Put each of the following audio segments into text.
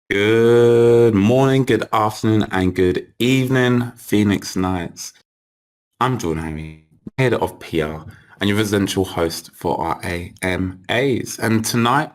Good morning, good afternoon, and good evening, Phoenix Nights. I'm Jordan Harry, head of PR and your residential host for our AMAs. And tonight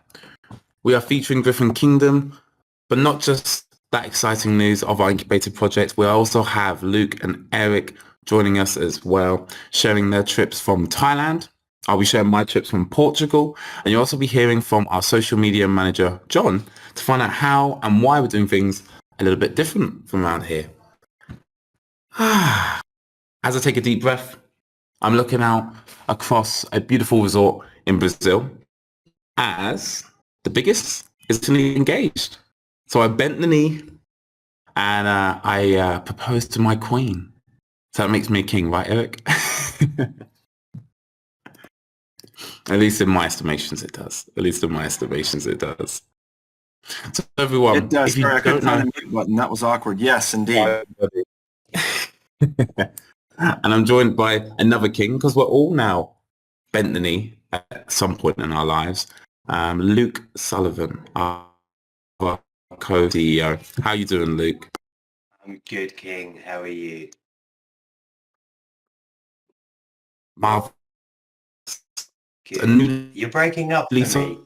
we are featuring Griffin Kingdom, but not just that exciting news of our incubated project. We also have Luke and Eric joining us as well, sharing their trips from Thailand. I'll be sharing my trips from Portugal, and you'll also be hearing from our social media manager, John, to find out how and why we're doing things a little bit different from around here. As I take a deep breath, I'm looking out across a beautiful resort in Brazil as the biggest is recently engaged. So I bent the knee and I proposed to my queen. So that makes me a king, right, Eric? At least in my estimations, it does. At least in my estimations, it does. So everyone, it does. if you Sorry, I couldn't don't know, find the mute button. That was awkward. Yes, indeed. and I'm joined by another king because we're all now bent the knee at some point in our lives. Luke Sullivan, our co-CEO. How you doing, Luke? I'm good, King. How are you? Marv. Good. You're breaking up for me.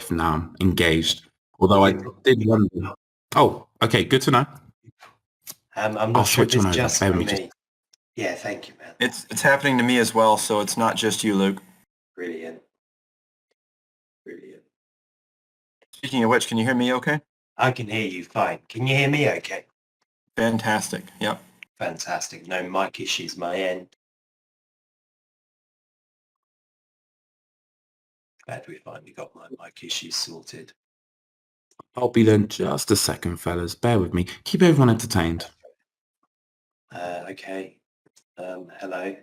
Now I'm engaged. Although I did wonder. Oh, okay. Good to know. I'm not sure if it's just for me. Yeah, thank you, man. It's happening to me as well, so it's not just you, Luke. Brilliant. Brilliant. Speaking of which, can you hear me okay? I can hear you fine. Can you hear me okay? Fantastic. Yep. Fantastic. No mic issues my end. Glad we finally got my mic issues sorted. I'll be there in just a second, fellas. Bear with me. Keep everyone entertained. Okay. Hello.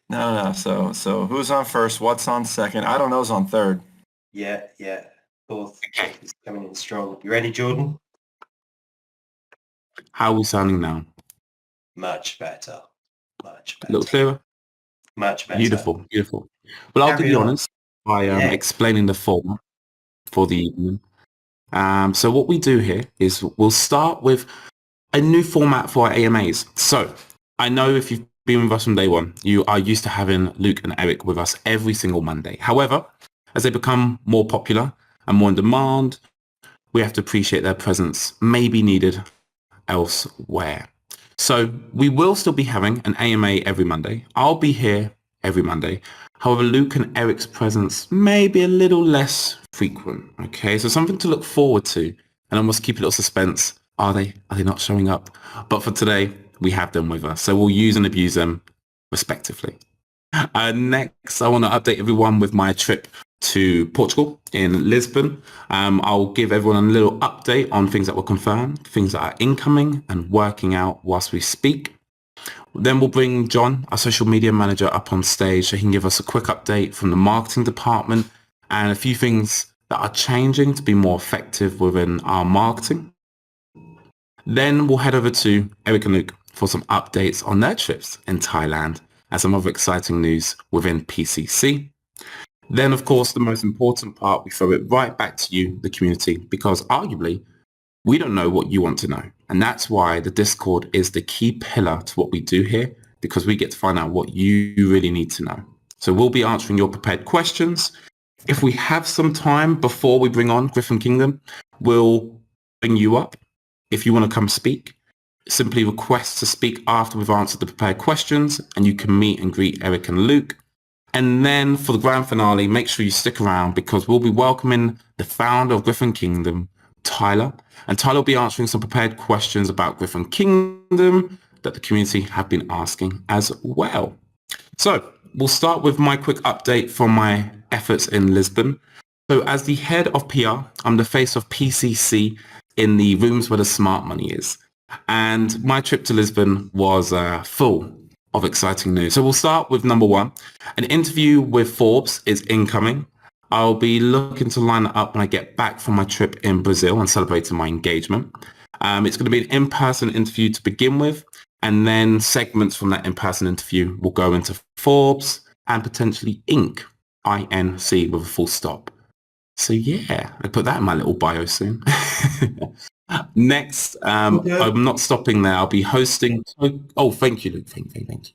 No. So who's on first? What's on second? I don't know who's on third. Yeah. Fourth is coming in strong. You ready, Jordan? How are we sounding now? Much better. Much better. A little clearer? Much better. Beautiful. Well, I'll give you honest by explaining the form for the evening. So what we do here is we'll start with a new format for our AMAs. So I know if you've been with us from day one, you are used to having Luke and Eric with us every single Monday. However, as they become more popular and more in demand, we have to appreciate their presence may be needed elsewhere. So we will still be having an AMA every Monday. I'll be here every Monday. However, Luke and Eric's presence may be a little less frequent. Okay, so something to look forward to, and almost keep a little suspense. Are they not showing up? But for today, we have them with us, so we'll use and abuse them respectively. Next, I want to update everyone with my trip to Portugal in Lisbon. I'll give everyone a little update on things that were confirmed, things that are incoming and working out whilst we speak. Then we'll bring John, our social media manager, up on stage so he can give us a quick update from the marketing department and a few things that are changing to be more effective within our marketing. Then we'll head over to Eric and Luke for some updates on their trips in Thailand and some other exciting news within PCC. Then, of course, the most important part, we throw it right back to you, the community, because arguably, we don't know what you want to know. And that's why the Discord is the key pillar to what we do here, because we get to find out what you really need to know. So we'll be answering your prepared questions. If we have some time before we bring on Griffin Kingdom, we'll bring you up. If you want to come speak, simply request to speak after we've answered the prepared questions, and you can meet and greet Eric and Luke. And then for the grand finale, make sure you stick around because we'll be welcoming the founder of Griffin Kingdom, Tyler. And Tyler will be answering some prepared questions about Griffin Kingdom that the community have been asking as well. So we'll start with my quick update from my efforts in Lisbon. So as the head of PR, I'm the face of PCC in the rooms where the smart money is. And my trip to Lisbon was full of exciting news. So we'll start with number one. An interview with Forbes is incoming. I'll be looking to line it up when I get back from my trip in Brazil and celebrating my engagement. It's going to be an in-person interview to begin with, and then segments from that in-person interview will go into Forbes and potentially Inc. INC with a full stop. So yeah, I put that in my little bio soon. Next, I'm not stopping there. I'll be hosting. Oh, thank you, Luke. Thank you.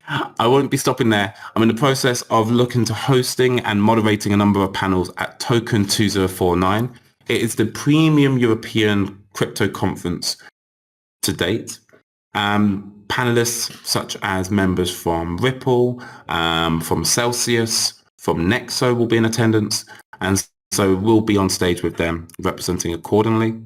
I won't be stopping there. I'm in the process of looking to hosting and moderating a number of panels at Token 2049. It is the premium European crypto conference to date. Panelists such as members from Ripple, from Celsius, from Nexo will be in attendance, and so we'll be on stage with them representing accordingly.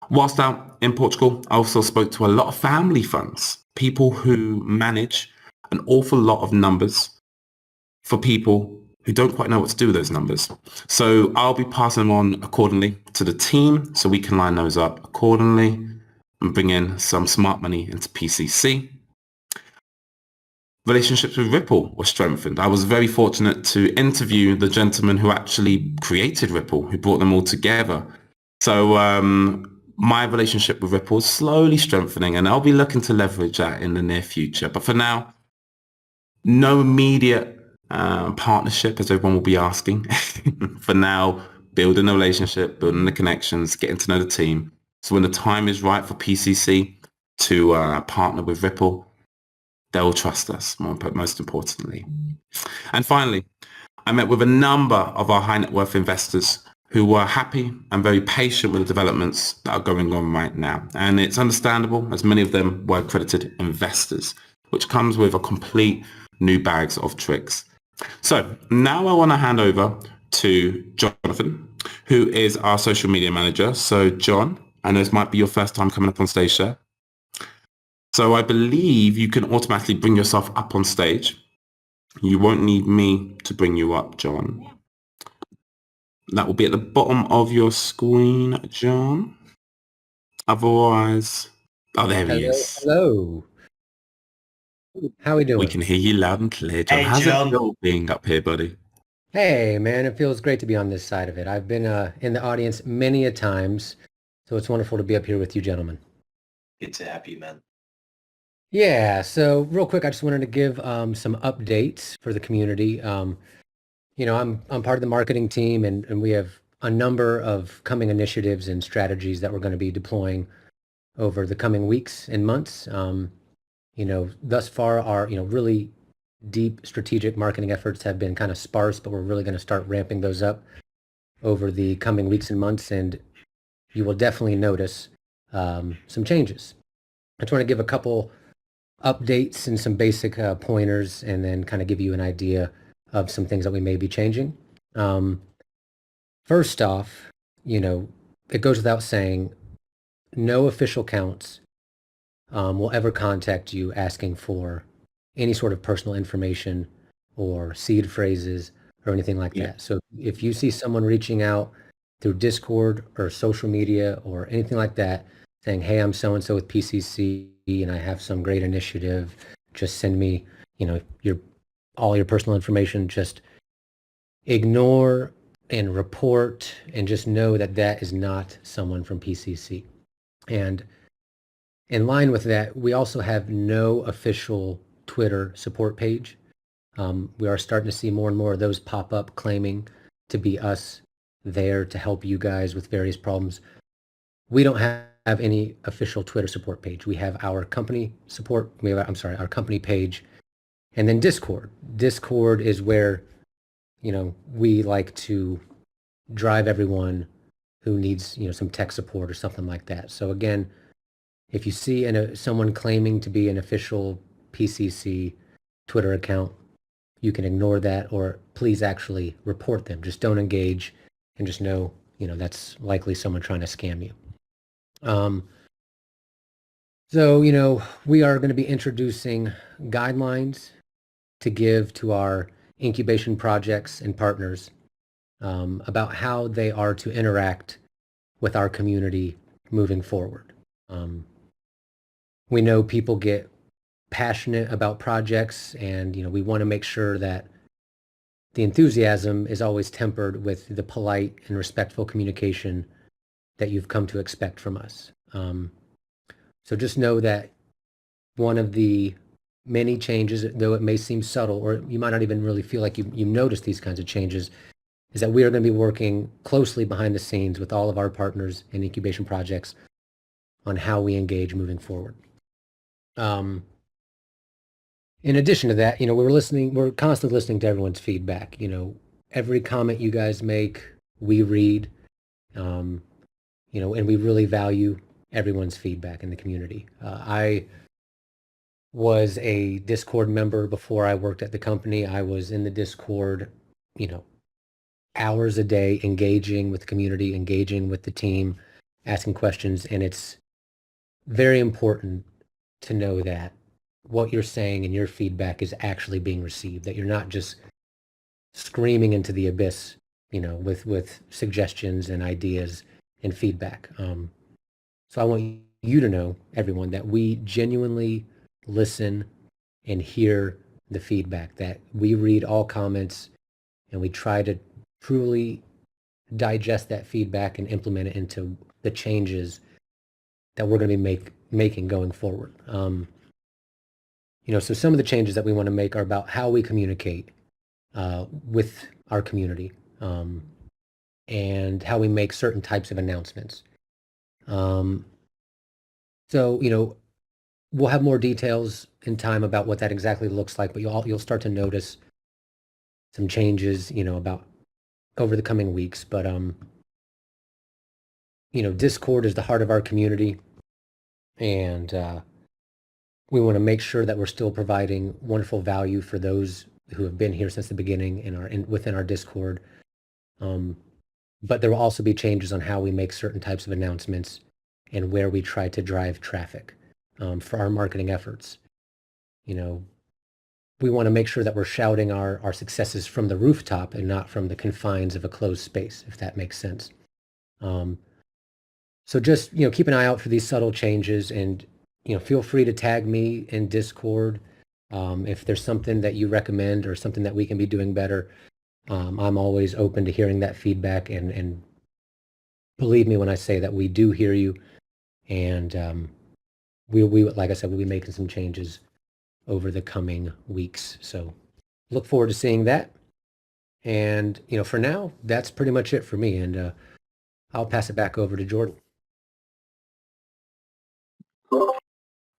Whilst out in Portugal, I also spoke to a lot of family funds, people who manage an awful lot of numbers for people who don't quite know what to do with those numbers. So I'll be passing them on accordingly to the team so we can line those up accordingly and bring in some smart money into PCC. Relationships with Ripple were strengthened. I was very fortunate to interview the gentleman who actually created Ripple, who brought them all together. So my relationship with Ripple is slowly strengthening, and I'll be looking to leverage that in the near future. But for now, no immediate partnership, as everyone will be asking. For now, building a relationship, building the connections, getting to know the team. So when the time is right for PCC to partner with Ripple, they'll trust us, most importantly. And finally, I met with a number of our high net worth investors who were happy and very patient with the developments that are going on right now. And it's understandable, as many of them were accredited investors, which comes with a complete new bags of tricks. So now I want to hand over to Jonathan, who is our social media manager. So John, I know this might be your first time coming up on stage, sir. So I believe you can automatically bring yourself up on stage. You won't need me to bring you up, John. That will be at the bottom of your screen, John. Otherwise, oh, there he is. Hello. How we doing? We can hear you loud and clear, John. Hey, How's John. it feel being up here, buddy? Hey, man, it feels great to be on this side of it. I've been in the audience many a times, so it's wonderful to be up here with you gentlemen. Good to have you, man. Yeah, so real quick, I just wanted to give some updates for the community. You know, I'm part of the marketing team, and we have a number of coming initiatives and strategies that we're going to be deploying over the coming weeks and months. You know, thus far, our really deep strategic marketing efforts have been kind of sparse, but we're really going to start ramping those up over the coming weeks and months, and you will definitely notice some changes. I just want to give a couple updates and some basic pointers, and then kind of give you an idea of some things that we may be changing. First off, you know, it goes without saying, no official accounts will ever contact you asking for any sort of personal information or seed phrases or anything like that. So if you see someone reaching out through Discord or social media or anything like that, saying, hey, I'm so-and-so with PCC and I have some great initiative, just send me, all your personal information, just ignore and report and just know that that is not someone from PCC. And in line with that, we also have no official Twitter support page. We are starting to see more and more of those pop up claiming to be us there to help you guys with various problems. We don't have any official Twitter support page. We have our company support, our company page, and then Discord. Discord is where, we like to drive everyone who needs, some tech support or something like that. So again, if you see someone claiming to be an official PCC Twitter account, you can ignore that, or please actually report them. Just don't engage, and just know, that's likely someone trying to scam you. So, we are going to be introducing guidelines to give to our incubation projects and partners about how they are to interact with our community moving forward. We know people get passionate about projects, and we want to make sure that the enthusiasm is always tempered with the polite and respectful communication that you've come to expect from us. So just know that one of the many changes, though it may seem subtle, or you might not even really feel like you notice these kinds of changes, is that we are going to be working closely behind the scenes with all of our partners in incubation projects on how we engage moving forward. In addition to that, we're constantly listening to everyone's feedback. Every comment you guys make, we read, and we really value everyone's feedback in the community. I was a Discord member before I worked at the company. I was in the Discord, hours a day, engaging with the community, engaging with the team, asking questions. And it's very important to know that what you're saying and your feedback is actually being received, that you're not just screaming into the abyss, with suggestions and ideas and feedback. So I want you to know, everyone, that we genuinely listen and hear the feedback, that we read all comments and we try to truly digest that feedback and implement it into the changes that we're going to be making going forward. So some of the changes that we want to make are about how we communicate with our community, and how we make certain types of announcements. So we'll have more details in time about what that exactly looks like, but you'll start to notice some changes, about over the coming weeks. But Discord is the heart of our community, and we want to make sure that we're still providing wonderful value for those who have been here since the beginning and within our Discord. But there will also be changes on how we make certain types of announcements and where we try to drive traffic for our marketing efforts. We want to make sure that we're shouting our successes from the rooftop and not from the confines of a closed space, if that makes sense. So just, keep an eye out for these subtle changes, and, feel free to tag me in Discord if there's something that you recommend or something that we can be doing better. I'm always open to hearing that feedback, and believe me when I say that we do hear you, and we like I said, we'll be making some changes over the coming weeks. So look forward to seeing that. And, for now, that's pretty much it for me. And I'll pass it back over to Jordan.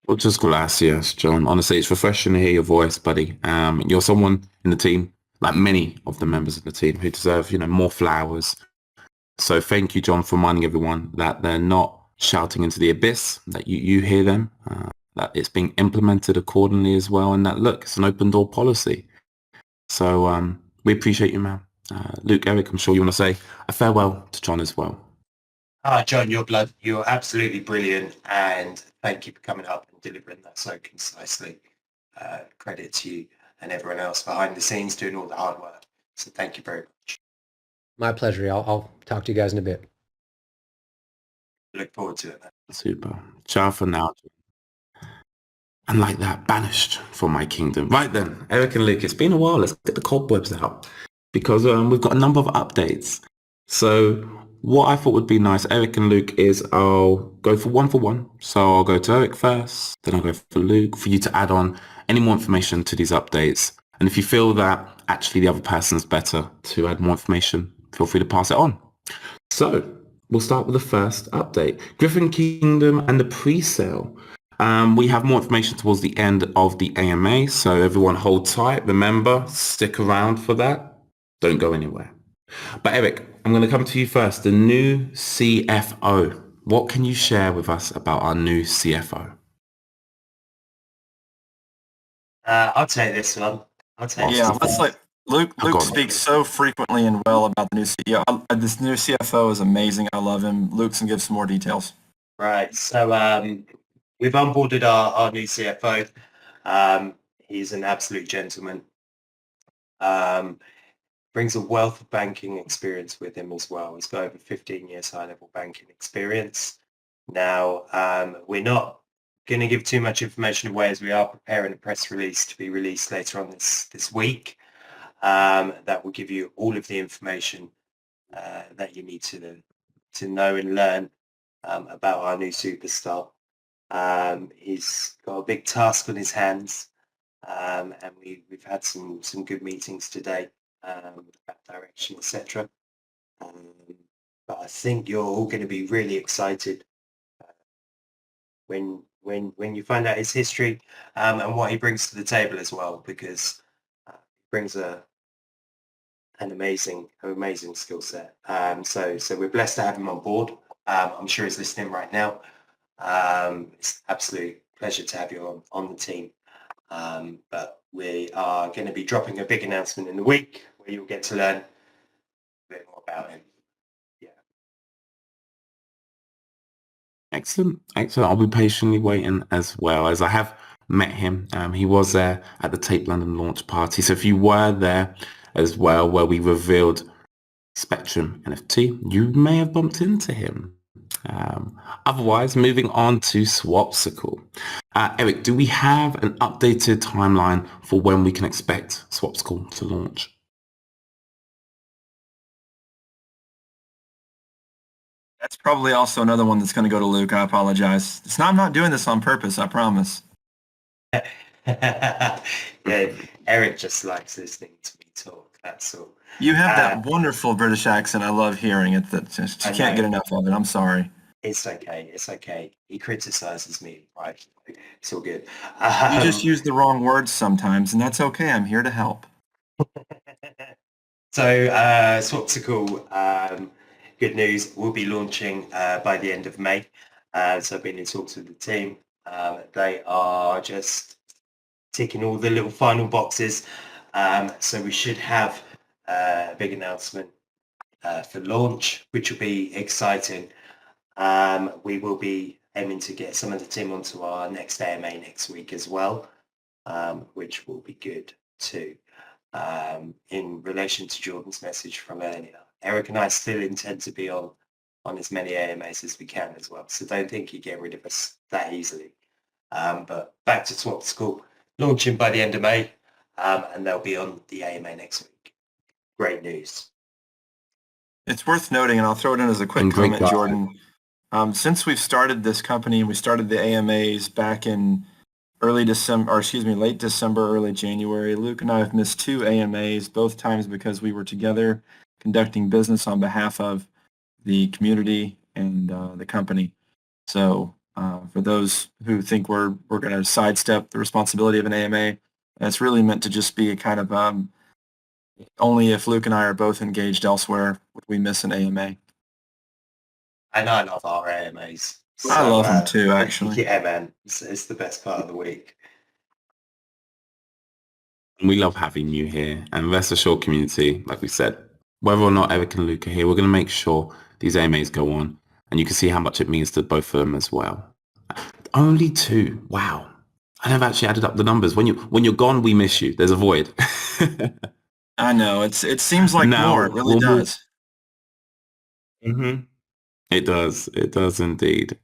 Muchas gracias, John. Honestly, it's refreshing to hear your voice, buddy. You're someone in the team, like many of the members of the team, who deserve, more flowers. So thank you, John, for reminding everyone that they're not shouting into the abyss, that you hear them, that it's being implemented accordingly as well, and that, look, it's an open door policy. So we appreciate you, man. Luke, Eric, I'm sure you want to say a farewell to John as well. John, you're absolutely brilliant, and thank you for coming up and delivering that so concisely. Credit to you and everyone else behind the scenes doing all the hard work. So thank you very much. My pleasure. I'll talk to you guys in a bit. Look forward to it, man. Super. Ciao for now. And like that, banished from my kingdom. Right then, Eric and Luke, it's been a while. Let's get the cobwebs out, because we've got a number of updates. So what I thought would be nice, Eric and Luke, is I'll go for one. So I'll go to Eric first, then I'll go for Luke, for you to add on any more information to these updates. And if you feel that actually the other person's better to add more information, feel free to pass it on. So we'll start with the first update. Griffin Kingdom and the pre-sale. We have more information towards the end of the AMA, so everyone hold tight. Remember, stick around for that. Don't go anywhere. But Eric, I'm going to come to you first. The new CFO. What can you share with us about our new CFO? I'll take this one. Luke speaks so frequently and well about the new CEO. This new CFO is amazing. I love him. Luke's going to give some more details. Right. So we've onboarded our new CFO. He's an absolute gentleman. Brings a wealth of banking experience with him as well. He's got over 15 years high-level banking experience. Now, we're not going to give too much information away, as we are preparing a press release to be released later on this week. That will give you all of the information that you need to know and learn about our new superstar. He's got a big task on his hands, and we've had some good meetings today about direction, etc. But I think you're all going to be really excited when you find out his history and what he brings to the table as well, because he brings an amazing skill set. So we're blessed to have him on board. I'm sure he's listening right now. It's an absolute pleasure to have you on the team. But we are going to be dropping a big announcement in the week where you'll get to learn a bit more about him. Yeah. Excellent. I'll be patiently waiting as well, as I have met him. He was there at the Tape London launch party. So if you were there as well, where we revealed Spectrum NFT, you may have bumped into him. Otherwise, moving on to Swapsicle. Eric, do we have an updated timeline for when we can expect Swapsicle to launch? That's probably also another one that's going to go to Luke. I apologize. I'm not doing this on purpose, I promise. Yeah, Eric just likes listening to me talk. That's all. You have that wonderful British accent. I love hearing it. That just can't get enough of it. I'm sorry. It's okay. He criticizes me, right? It's all good. You just use the wrong words sometimes, and that's okay. I'm here to help. So, Swapsicle, good news, we'll be launching by the end of May. So I've been in talks with the team. They are just ticking all the little final boxes. So we should have a big announcement for launch, which will be exciting. We will be aiming to get some of the team onto our next AMA next week as well, which will be good too. In relation to Jordan's message from earlier, Eric and I still intend to be on as many AMAs as we can as well. So don't think you get rid of us that easily. But back to Swapsicle, launching by the end of May, and they'll be on the AMA next week. Great news. It's worth noting, and I'll throw it in as a quick comment, Jordan. Since we've started this company and we started the AMAs back in late December, early January, Luke and I have missed 2 AMAs, both times because we were together conducting business on behalf of the community and the company. So for those who think we're going to sidestep the responsibility of an AMA, it's really meant to just be a kind of only if Luke and I are both engaged elsewhere would we miss an AMA. And I love our AMAs. So, I love them too, actually. Yeah, man. It's the best part of the week. We love having you here. And rest assured, community, like we said, whether or not Eric and Luke are here, we're going to make sure these AMAs go on. And you can see how much it means to both of them as well. Only 2. Wow. I never actually added up the numbers. When you're gone, we miss you. There's a void. I know. It seems like more. It really does. Mm-hmm. It does. It does indeed.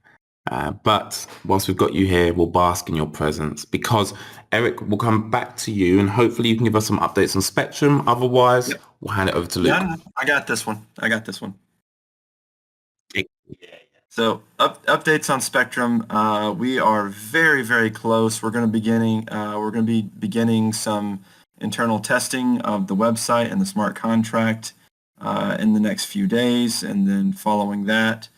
But whilst we've got you here, we'll bask in your presence because Eric will come back to you and hopefully you can give us some updates on Spectrum. Otherwise, we'll hand it over to Luke. Yeah, I got this one. So updates on Spectrum. We are very, very close. We're going to be beginning some internal testing of the website and the smart contract in the next few days, and then following that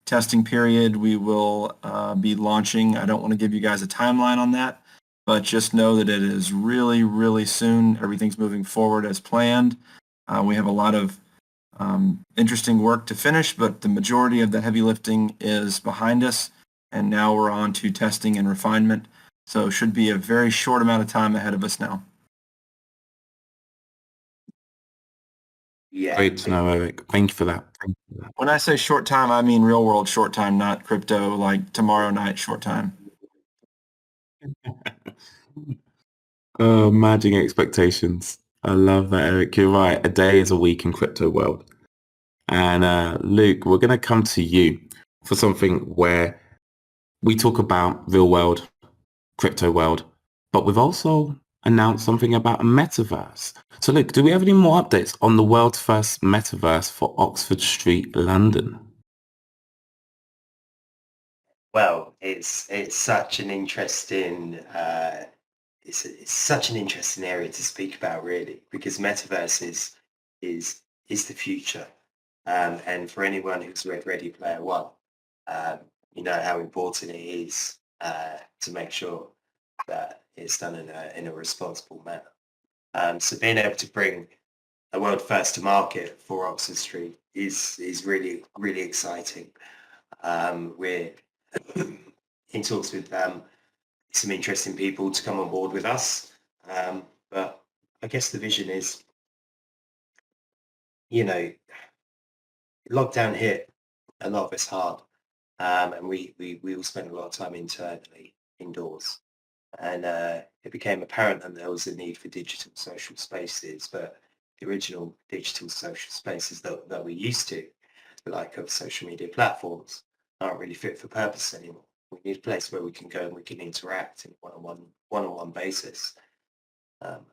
testing period, we will be launching. I don't want to give you guys a timeline on that, but just know that it is really, really soon. Everything's moving forward as planned. We have a lot of interesting work to finish, but the majority of the heavy lifting is behind us, and now we're on to testing and refinement. So it should be a very short amount of time ahead of us now. Yeah. Great to know, Eric. Thank you for that. When I say short time, I mean real world short time, not crypto like tomorrow night short time. Managing expectations. I love that, Eric. You're right. A day is a week in crypto world. And Luke, we're going to come to you for something where we talk about real world, crypto world, but we've also announced something about a metaverse. So Luke, do we have any more updates on the world's first metaverse for Oxford Street, London? Well, it's such an interesting it's such an interesting area to speak about, really, because metaverse is the future. And for anyone who's read Ready Player One, you know how important it is to make sure that it's done in a responsible manner. So being able to bring a world first to market for Oxford Street is really, really exciting. We're in talks with some interesting people to come on board with us. But I guess the vision is, you know, lockdown hit a lot of us hard. And we all spent a lot of time internally indoors. And it became apparent that there was a need for digital social spaces, but the original digital social spaces that we used to, like of social media platforms, aren't really fit for purpose anymore. We need a place where we can go and we can interact in a one-on-one basis. And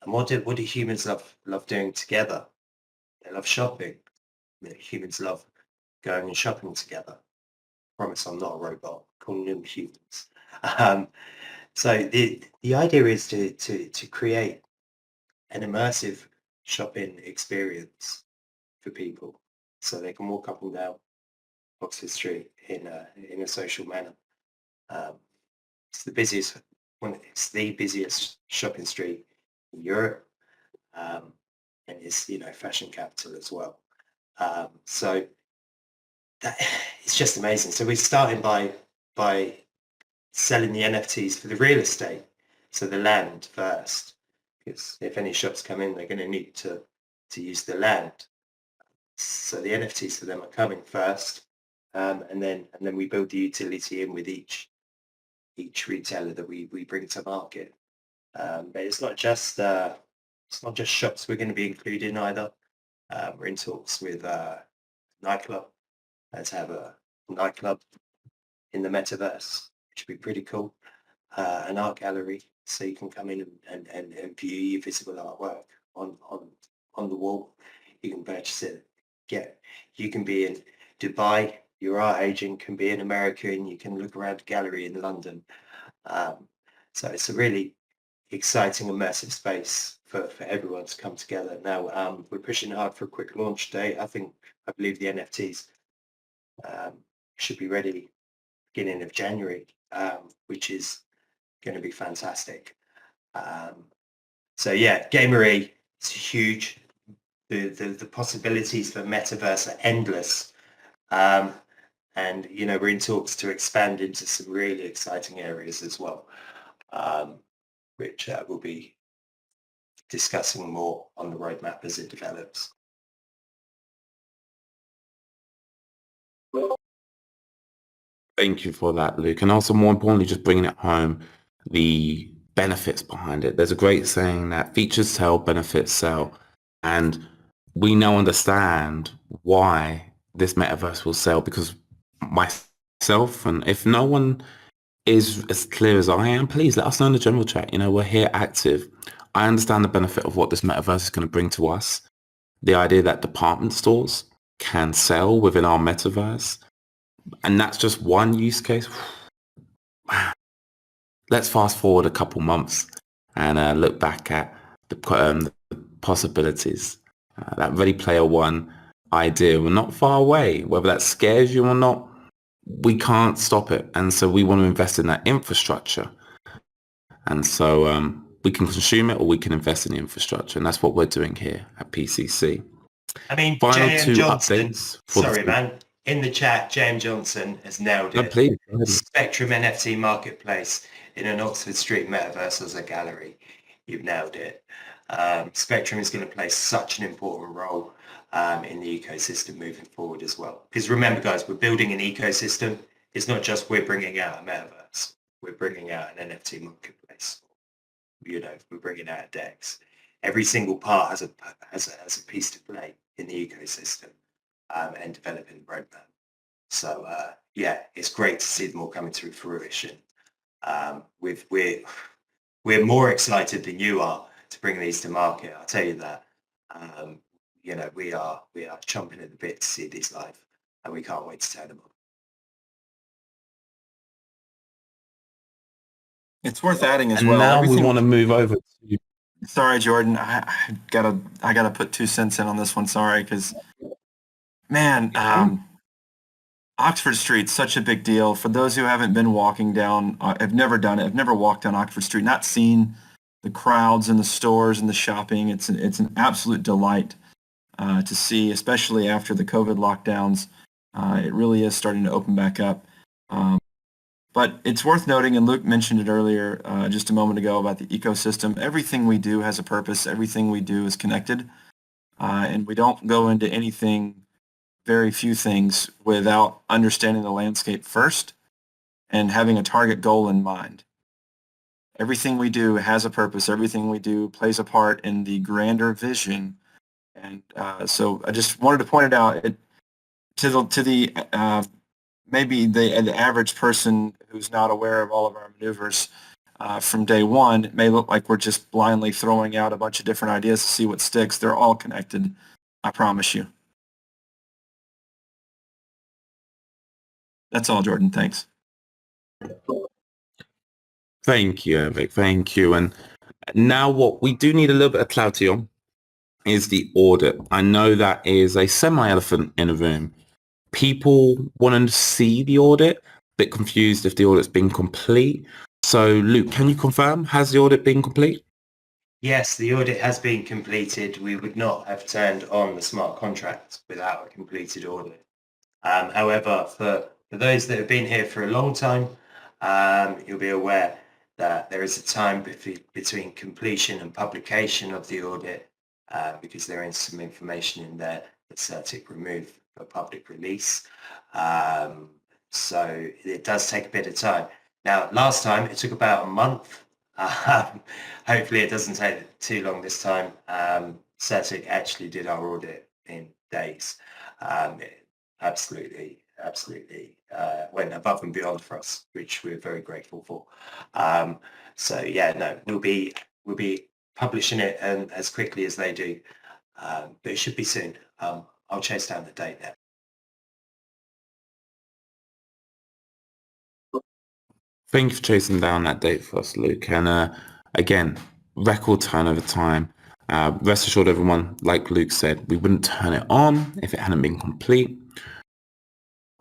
what do humans love doing together? They love shopping. Humans love going and shopping together. I promise I'm not a robot. Calling them humans. So the idea is to create an immersive shopping experience for people, so they can walk up and down Oxford Street in a social manner. It's the busiest shopping street in Europe, and it's fashion capital as well. So that it's just amazing. So we're starting by selling the NFTs for the real estate, so the land first, because if any shops come in, they're going to need to use the land. So the NFTs for them are coming first, and then we build the utility in with each retailer that we bring to market. But it's not just shops we're going to be including either. We're in talks with nightclub to have a nightclub in the metaverse, which would be pretty cool. An art gallery, so you can come in and view your visible artwork on the wall. You can purchase it. You can be in Dubai, your art agent can be in America, and you can look around a gallery in London. So it's a really exciting immersive space for everyone to come together. Now we're pushing hard for a quick launch date. I believe the NFTs should be ready beginning of January, which is going to be fantastic. So yeah, Gamery is huge. The possibilities for metaverse are endless. And we're in talks to expand into some really exciting areas as well, which we'll be discussing more on the roadmap as it develops. Thank you for that, Luke. And also, more importantly, just bringing it home, the benefits behind it. There's a great saying that features sell, benefits sell. And we now understand why this metaverse will sell, because myself, and if no one is as clear as I am, please let us know in the general chat. We're here active. I understand the benefit of what this metaverse is going to bring to us. The idea that department stores can sell within our metaverse. And that's just one use case. Let's fast forward a couple months and look back at the possibilities. That Ready Player One idea, we're not far away. Whether that scares you or not, we can't stop it. And so we want to invest in that infrastructure. And so we can consume it or we can invest in the infrastructure. And that's what we're doing here at PCC. I mean, Final J.M. two Johnson, updates. sorry, man. In the chat, J.M. Johnson has nailed it. Please. Spectrum NFT marketplace in an Oxford Street metaverse as a gallery. You've nailed it. Spectrum is going to play such an important role in the ecosystem moving forward as well. Because remember, guys, we're building an ecosystem. It's not just we're bringing out a metaverse. We're bringing out an NFT marketplace. We're bringing out a DEX. Every single part has a piece to play in the ecosystem and developing the roadmap. So yeah, it's great to see them all coming to fruition. We're more excited than you are to bring these to market. I'll tell you that. We are chomping at the bit to see these live, and we can't wait to turn them on. It's worth adding as And well. now we Everything. want to move over to Sorry, Jordan. I gotta put 2 cents in on this one. Sorry, because man, Oxford Street's such a big deal. For those who haven't been walking down, I've never done it. I've never walked down Oxford Street, not seen the crowds and the stores and the shopping. It's an absolute delight to see, especially after the COVID lockdowns. It really is starting to open back up. Um, but it's worth noting, and Luke mentioned it earlier just a moment ago about the ecosystem. Everything we do has a purpose. Everything we do is connected, and we don't go into anything, very few things, without understanding the landscape first and having a target goal in mind. Everything we do has a purpose. Everything we do plays a part in the grander vision. And so I just wanted to point it out to the maybe the average person who's not aware of all of our maneuvers from day one. It may look like we're just blindly throwing out a bunch of different ideas to see what sticks. They're all connected, I promise you. That's all, Jordan. Thanks. Thank you, Eric. Thank you. And now what we do need a little bit of clarity on is the audit. I know that is a semi-elephant in a room. People want to see the audit, a bit confused if the audit's been complete. So Luke, can you confirm, has the audit been complete? Yes, the audit has been completed. We would not have turned on the smart contract without a completed audit. However, for those that have been here for a long time, you'll be aware that there is a time between completion and publication of the audit because there is some information in there that CERTIC removed for public release. So it does take a bit of time. Now, last time it took about a month. Hopefully it doesn't take too long this time. CERTIC actually did our audit in days. It absolutely went above and beyond for us, which we're very grateful for. So yeah, no, we'll be publishing it as quickly as they do, but it should be soon. I'll chase down the date now. Thank you for chasing down that date for us, Luke. And again, record turnover time. Rest assured, everyone, like Luke said, we wouldn't turn it on if it hadn't been complete.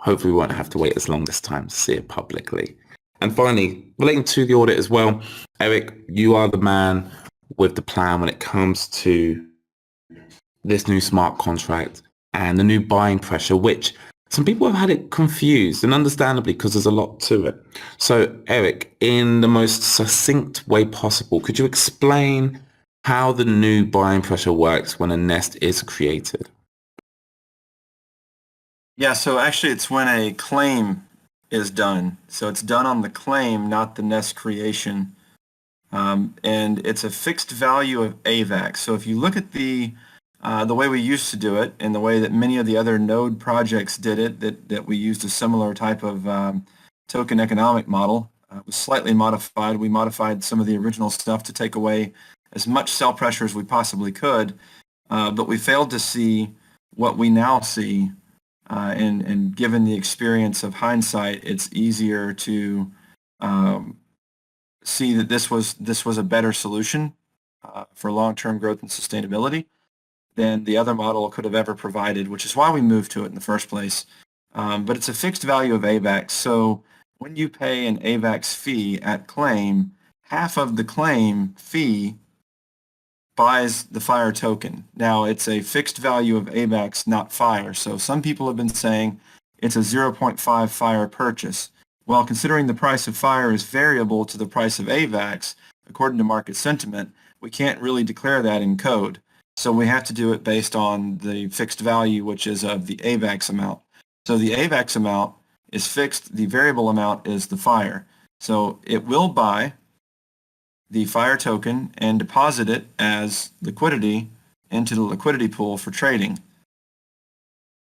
Hopefully we won't have to wait as long this time to see it publicly. And finally, relating to the audit as well, Eric, you are the man with the plan when it comes to this new smart contract and the new buying pressure, which some people have had it confused, and understandably, because there's a lot to it. So Eric, in the most succinct way possible, could you explain how the new buying pressure works when a nest is created? Yeah, so actually it's when a claim is done. So it's done on the claim, not the nest creation. And it's a fixed value of AVAX. So if you look at the way we used to do it and the way that many of the other node projects did it, that we used a similar type of token economic model, was slightly modified. We modified some of the original stuff to take away as much sell pressure as we possibly could, but we failed to see what we now see. And given the experience of hindsight, it's easier to see that this was a better solution for long-term growth and sustainability than the other model could have ever provided, which is why we moved to it in the first place. But it's a fixed value of AVAX. So when you pay an AVAX fee at claim, half of the claim fee buys the FIRE token. Now, it's a fixed value of AVAX, not FIRE. So some people have been saying it's a 0.5 FIRE purchase. Well, considering the price of FIRE is variable to the price of AVAX, according to market sentiment, we can't really declare that in code. So we have to do it based on the fixed value, which is of the AVAX amount. So the AVAX amount is fixed. The variable amount is the FIRE. So it will buy the FIRE token and deposit it as liquidity into the liquidity pool for trading.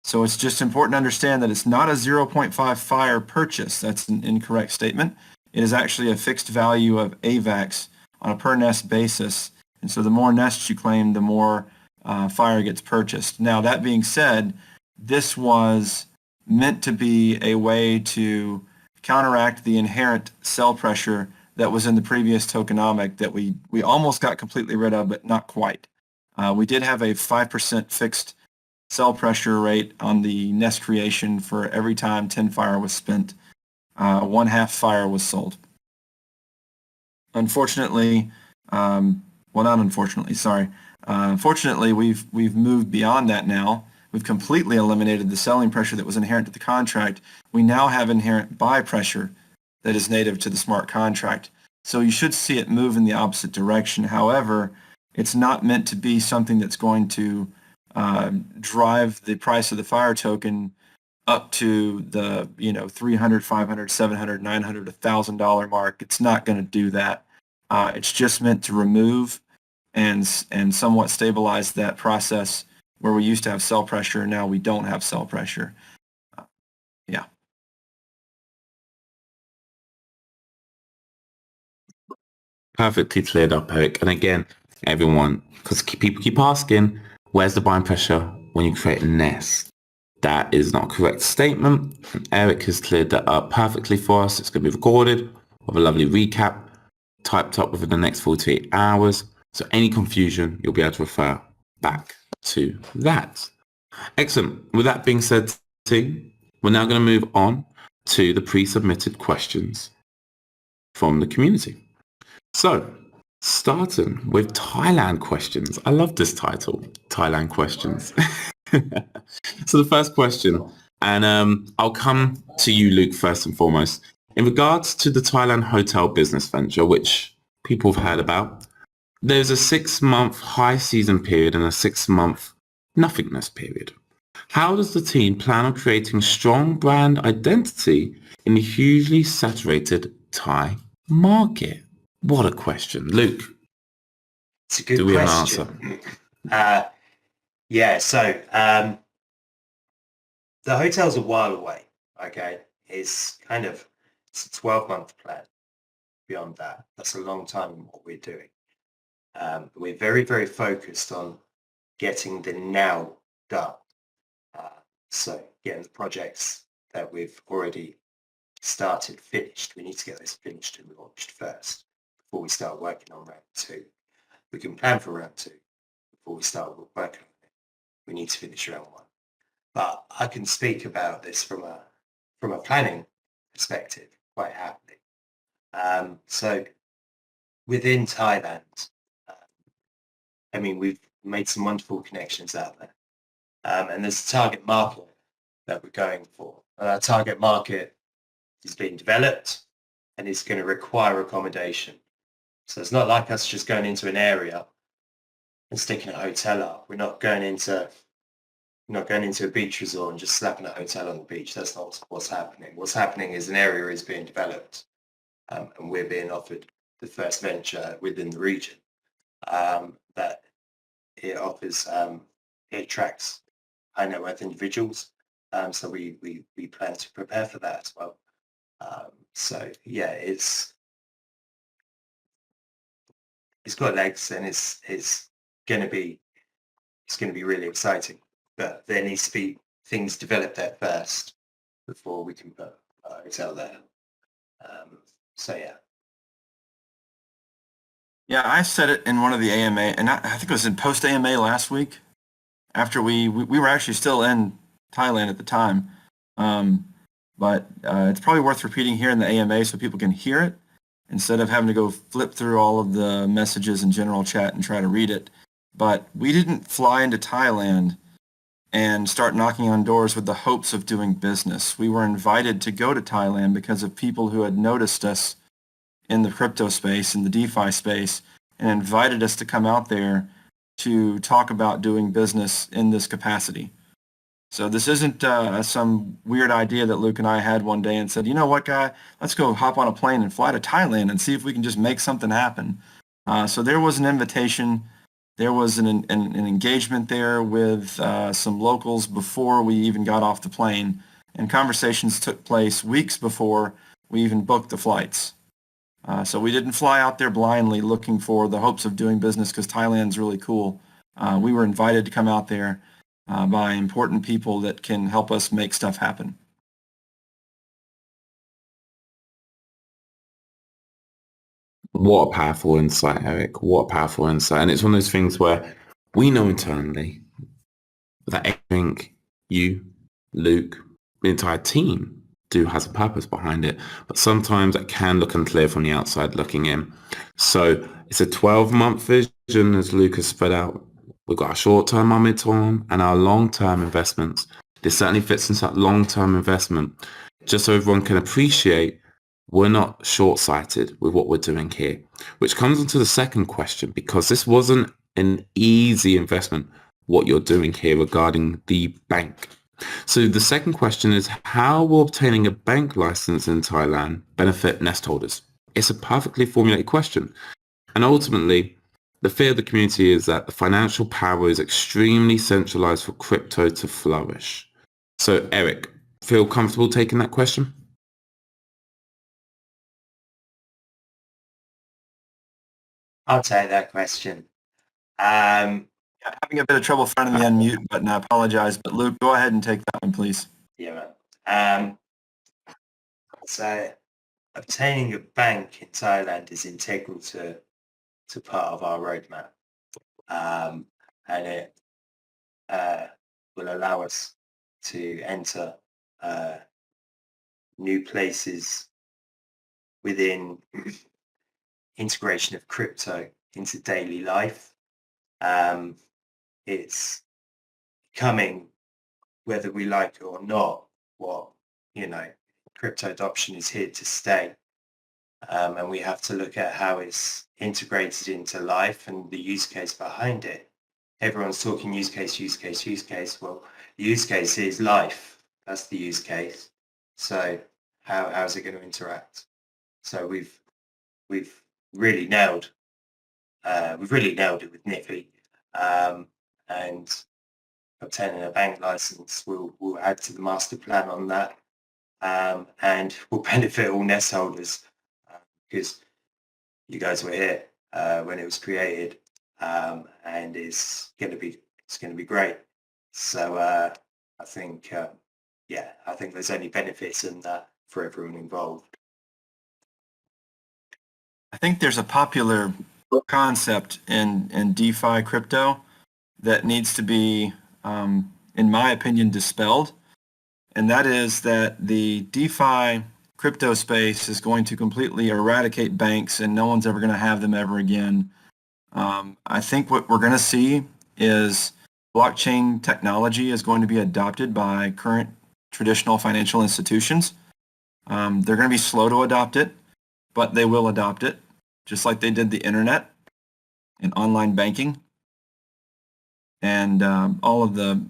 So it's just important to understand that it's not a 0.5 FIRE purchase. That's an incorrect statement. It is actually a fixed value of AVAX on a per nest basis. And so the more nests you claim, the more FIRE gets purchased. Now, that being said, this was meant to be a way to counteract the inherent sell pressure that was in the previous tokenomic that we almost got completely rid of, but not quite. We did have a 5% fixed cell pressure rate on the nest creation for every time 10 fire was spent. 1/2 fire was sold. Unfortunately, well, not unfortunately, sorry. Fortunately, we've moved beyond that now. We've completely eliminated the selling pressure that was inherent to the contract. We now have inherent buy pressure that is native to the smart contract. So you should see it move in the opposite direction. However, it's not meant to be something that's going to drive the price of the fire token up to the $300, $500, $700, $900, $1,000 mark. It's not going to do that. It's just meant to remove and somewhat stabilize that process where we used to have sell pressure. Now we don't have sell pressure. Yeah. Perfectly cleared up, Eric. And again, everyone, because people keep asking, where's the buying pressure when you create a nest? That is not a correct statement. And Eric has cleared that up perfectly for us. It's going to be recorded with a lovely recap typed up within the next 48 hours. So any confusion, you'll be able to refer back to that. Excellent. With that being said, team, we're now going to move on to the pre-submitted questions from the community. So, starting with Thailand questions. I love this title, Thailand questions. So the first question, and I'll come to you, Luke, first and foremost. In regards to the Thailand hotel business venture, which people have heard about, there's a 6-month high season period and a 6-month nothingness period. How does the team plan on creating strong brand identity in the hugely saturated Thai market? What a question. Luke, It's a good do we question. have an answer? Yeah, so the hotel's a while away, okay? It's a 12-month plan. Beyond that, that's a long time in what we're doing. We're very, very focused on getting the now done. So getting the projects that we've already started finished. We need to get those finished and launched first before we start working on round 2. We can plan for round 2 before we start working on it. We need to finish round 1. But I can speak about this from a planning perspective quite happily. So within Thailand, we've made some wonderful connections out there. And there's a target market that we're going for. Our target market is being developed and it's going to require accommodation. So it's not like us just going into an area and sticking a hotel up. We're not going into a beach resort and just slapping a hotel on the beach. That's not what's happening. What's happening is an area is being developed, and we're being offered the first venture within the region that it offers. It attracts high net worth individuals, so we plan to prepare for that as well. So yeah, it's got legs, and it's going to be really exciting. But there needs to be things developed there first before we can put a hotel there. So yeah. Yeah, I said it in one of the AMA, and I think it was in post AMA last week. After we were actually still in Thailand at the time, but it's probably worth repeating here in the AMA so people can hear it instead of having to go flip through all of the messages in general chat and try to read it. But we didn't fly into Thailand and start knocking on doors with the hopes of doing business. We were invited to go to Thailand because of people who had noticed us in the crypto space, in the DeFi space, and invited us to come out there to talk about doing business in this capacity. So this isn't some weird idea that Luke and I had one day and said, you know what, guy, let's go hop on a plane and fly to Thailand and see if we can just make something happen. So there was an invitation. There was an engagement there with some locals before we even got off the plane, and conversations took place weeks before we even booked the flights. So we didn't fly out there blindly looking for the hopes of doing business because Thailand's really cool. We were invited to come out there by important people that can help us make stuff happen. What a powerful insight, Eric. What a powerful insight. And it's one of those things where we know internally that everything you, Luke, the entire team do has a purpose behind it. But sometimes it can look unclear from the outside looking in. So it's a 12-month vision, as Luke has spread out. We've got our short-term, our mid-term, and our long-term investments. This certainly fits into that long-term investment. Just so everyone can appreciate, we're not short-sighted with what we're doing here, which comes into the second question, because this wasn't an easy investment, what you're doing here regarding the bank. So the second question is, how will obtaining a bank license in Thailand benefit nest holders? It's a perfectly formulated question. And ultimately, the fear of the community is that the financial power is extremely centralized for crypto to flourish. So Eric, feel comfortable taking that question? I'll take that question. Yeah, having a bit of trouble finding the unmute button. I apologize, but Luke, go ahead and take that one, please. Yeah, man. So obtaining a bank in Thailand is integral to part of our roadmap, and it will allow us to enter new places within integration of crypto into daily life. It's coming, whether we like it or not, crypto adoption is here to stay. And we have to look at how it's integrated into life and the use case behind it. Everyone's talking use case, use case, use case. Well, the use case is life. That's the use case. So how is it going to interact? So we've really nailed it with Niffy, and obtaining a bank license will add to the master plan on that, and will benefit all nest holders, because you guys were here when it was created, and it's going to be great. So I think there's only benefits in that for everyone involved. I think there's a popular concept in DeFi crypto that needs to be, in my opinion, dispelled. And that is that the DeFi crypto space is going to completely eradicate banks and no one's ever going to have them ever again. I think what we're going to see is blockchain technology is going to be adopted by current traditional financial institutions. They're going to be slow to adopt it, but they will adopt it, just like they did the internet and online banking and all of the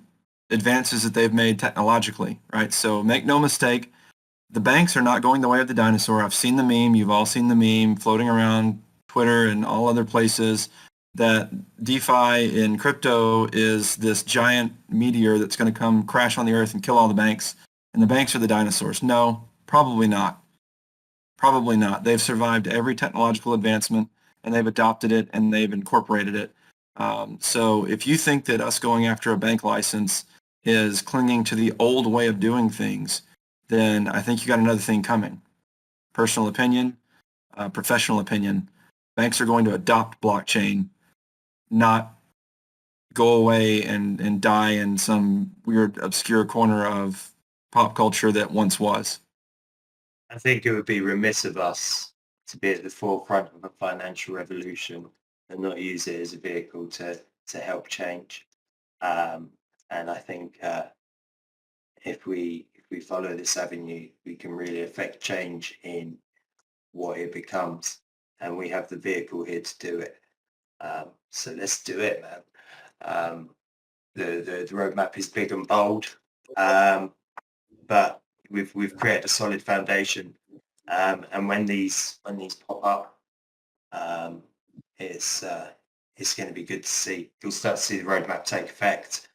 advances that they've made technologically, right? So make no mistake, the banks are not going the way of the dinosaur. I've seen the meme. You've all seen the meme floating around Twitter and all other places that DeFi in crypto is this giant meteor that's going to come crash on the earth and kill all the banks, and the banks are the dinosaurs. No, probably not. Probably not. They've survived every technological advancement, and they've adopted it, and they've incorporated it. So if you think that us going after a bank license is clinging to the old way of doing things, then I think you got another thing coming. Personal opinion, professional opinion. Banks are going to adopt blockchain, not go away and die in some weird, obscure corner of pop culture that once was. I think it would be remiss of us to be at the forefront of a financial revolution and not use it as a vehicle to help change. And I think if we follow this avenue, we can really affect change in what it becomes, and we have the vehicle here to do it. So let's do it, man. The roadmap is big and bold, but we've created a solid foundation, and when these pop up, it's going to be good to see. You'll start to see the roadmap take effect.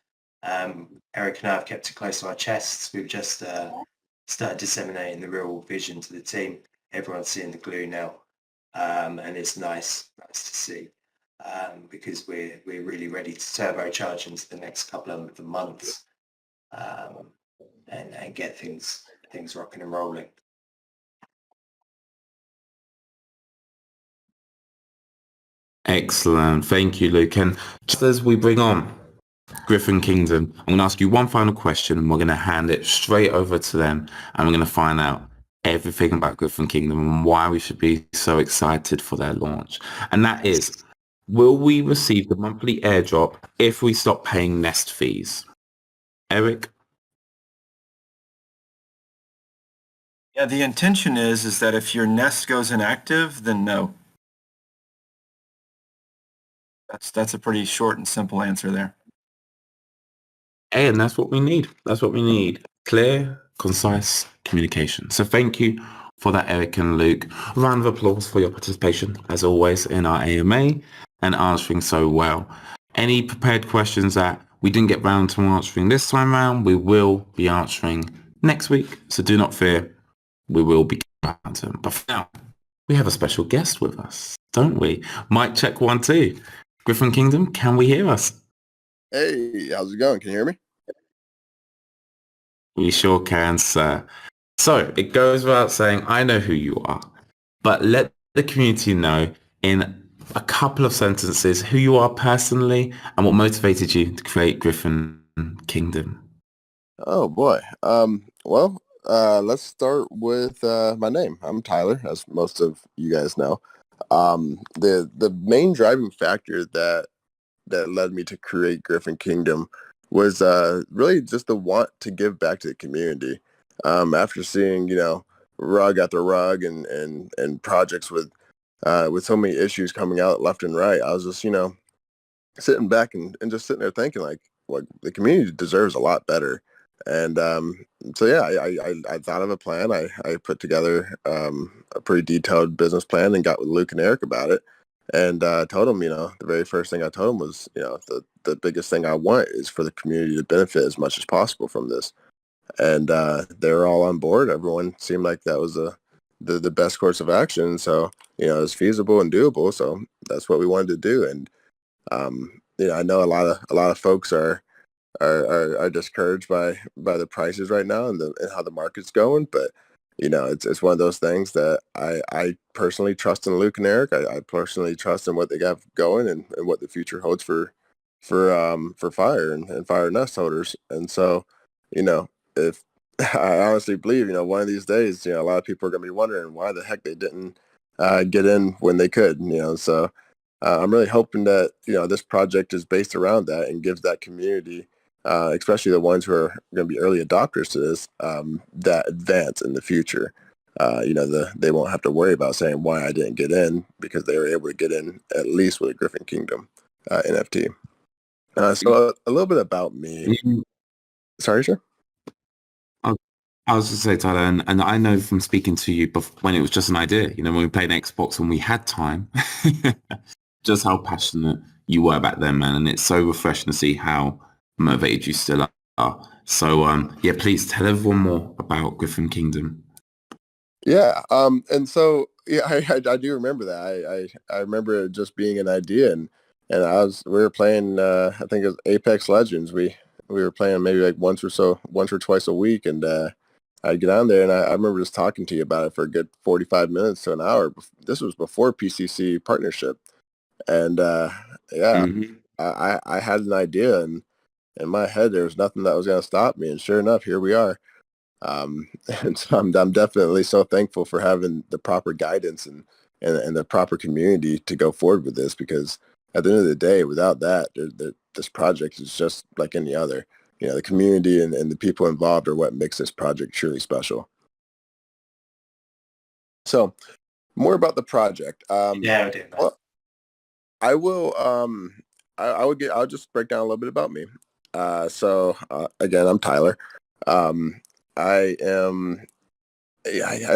Eric and I have kept it close to our chests. We've just started disseminating the real vision to the team. Everyone's seeing the glue now, and it's nice to see, because we're really ready to turbocharge into the next couple of months, and get things rocking and rolling. Excellent. Thank you, Luke. And just as we bring on Griffin Kingdom, I'm going to ask you one final question and we're going to hand it straight over to them and we're going to find out everything about Griffin Kingdom and why we should be so excited for their launch. And that is, will we receive the monthly airdrop if we stop paying Nest fees? Eric? Yeah, the intention is that if your Nest goes inactive, then no. That's a pretty short and simple answer there. Hey, and that's what we need. That's what we need. Clear, concise communication. So thank you for that, Eric and Luke. A round of applause for your participation, as always, in our AMA and answering so well. Any prepared questions that we didn't get round to answering this time round, we will be answering next week. So do not fear. We will be getting around to them. But for now, we have a special guest with us, don't we? Mic check 1, 2. Griffin Kingdom, can we hear us? Hey, how's it going? Can you hear me? We sure can, sir. So it goes without saying, I know who you are, but let the community know in a couple of sentences who you are personally and what motivated you to create Griffin Kingdom. Oh boy. Let's start with my name. I'm Tyler, as most of you guys know. The main driving factor that led me to create Griffin Kingdom was really just the want to give back to the community. After seeing, rug after rug and projects with so many issues coming out left and right, I was just, sitting back and just sitting there thinking like the community deserves a lot better. And so yeah, I thought of a plan. I put together a pretty detailed business plan and got with Luke and Eric about it. And told them, the very first thing I told them was, the biggest thing I want is for the community to benefit as much as possible from this. And they were all on board. Everyone seemed like that was the best course of action. So, it was feasible and doable. So that's what we wanted to do. And, I know a lot of folks are discouraged by the prices right now and how the market's going. But it's one of those things that I personally trust in Luke and Eric. I personally trust in what they got going and what the future holds for fire and fire nest holders. And so, if I honestly believe, one of these days, a lot of people are going to be wondering why the heck they didn't get in when they could, so I'm really hoping that, this project is based around that and gives that community, especially the ones who are going to be early adopters to this, that advance in the future. They won't have to worry about saying why I didn't get in because they were able to get in at least with a Griffin Kingdom NFT. So a little bit about me. Sorry, sure. I was just saying, Tyler, and I know from speaking to you when it was just an idea, when we played Xbox and we had time, just how passionate you were back then, man. And it's so refreshing to see how motivated you still are. So, please tell everyone more about Griffin Kingdom. Yeah. And so, yeah, I do remember that. I remember it just being an idea and we were playing, I think it was Apex Legends. We were playing maybe like once or twice a week. And, I'd get on there and I remember just talking to you about it for a good 45 minutes to an hour. This was before PCC partnership. And, I had an idea and in my head, there was nothing that was going to stop me. And sure enough, here we are. And so I'm definitely so thankful for having the proper guidance and the proper community to go forward with this, because at the end of the day, without that, this project is just like any other. The community and the people involved are what makes this project truly special. So more about the project. Well, I will, I'll just break down a little bit about me. Again, I'm Tyler. I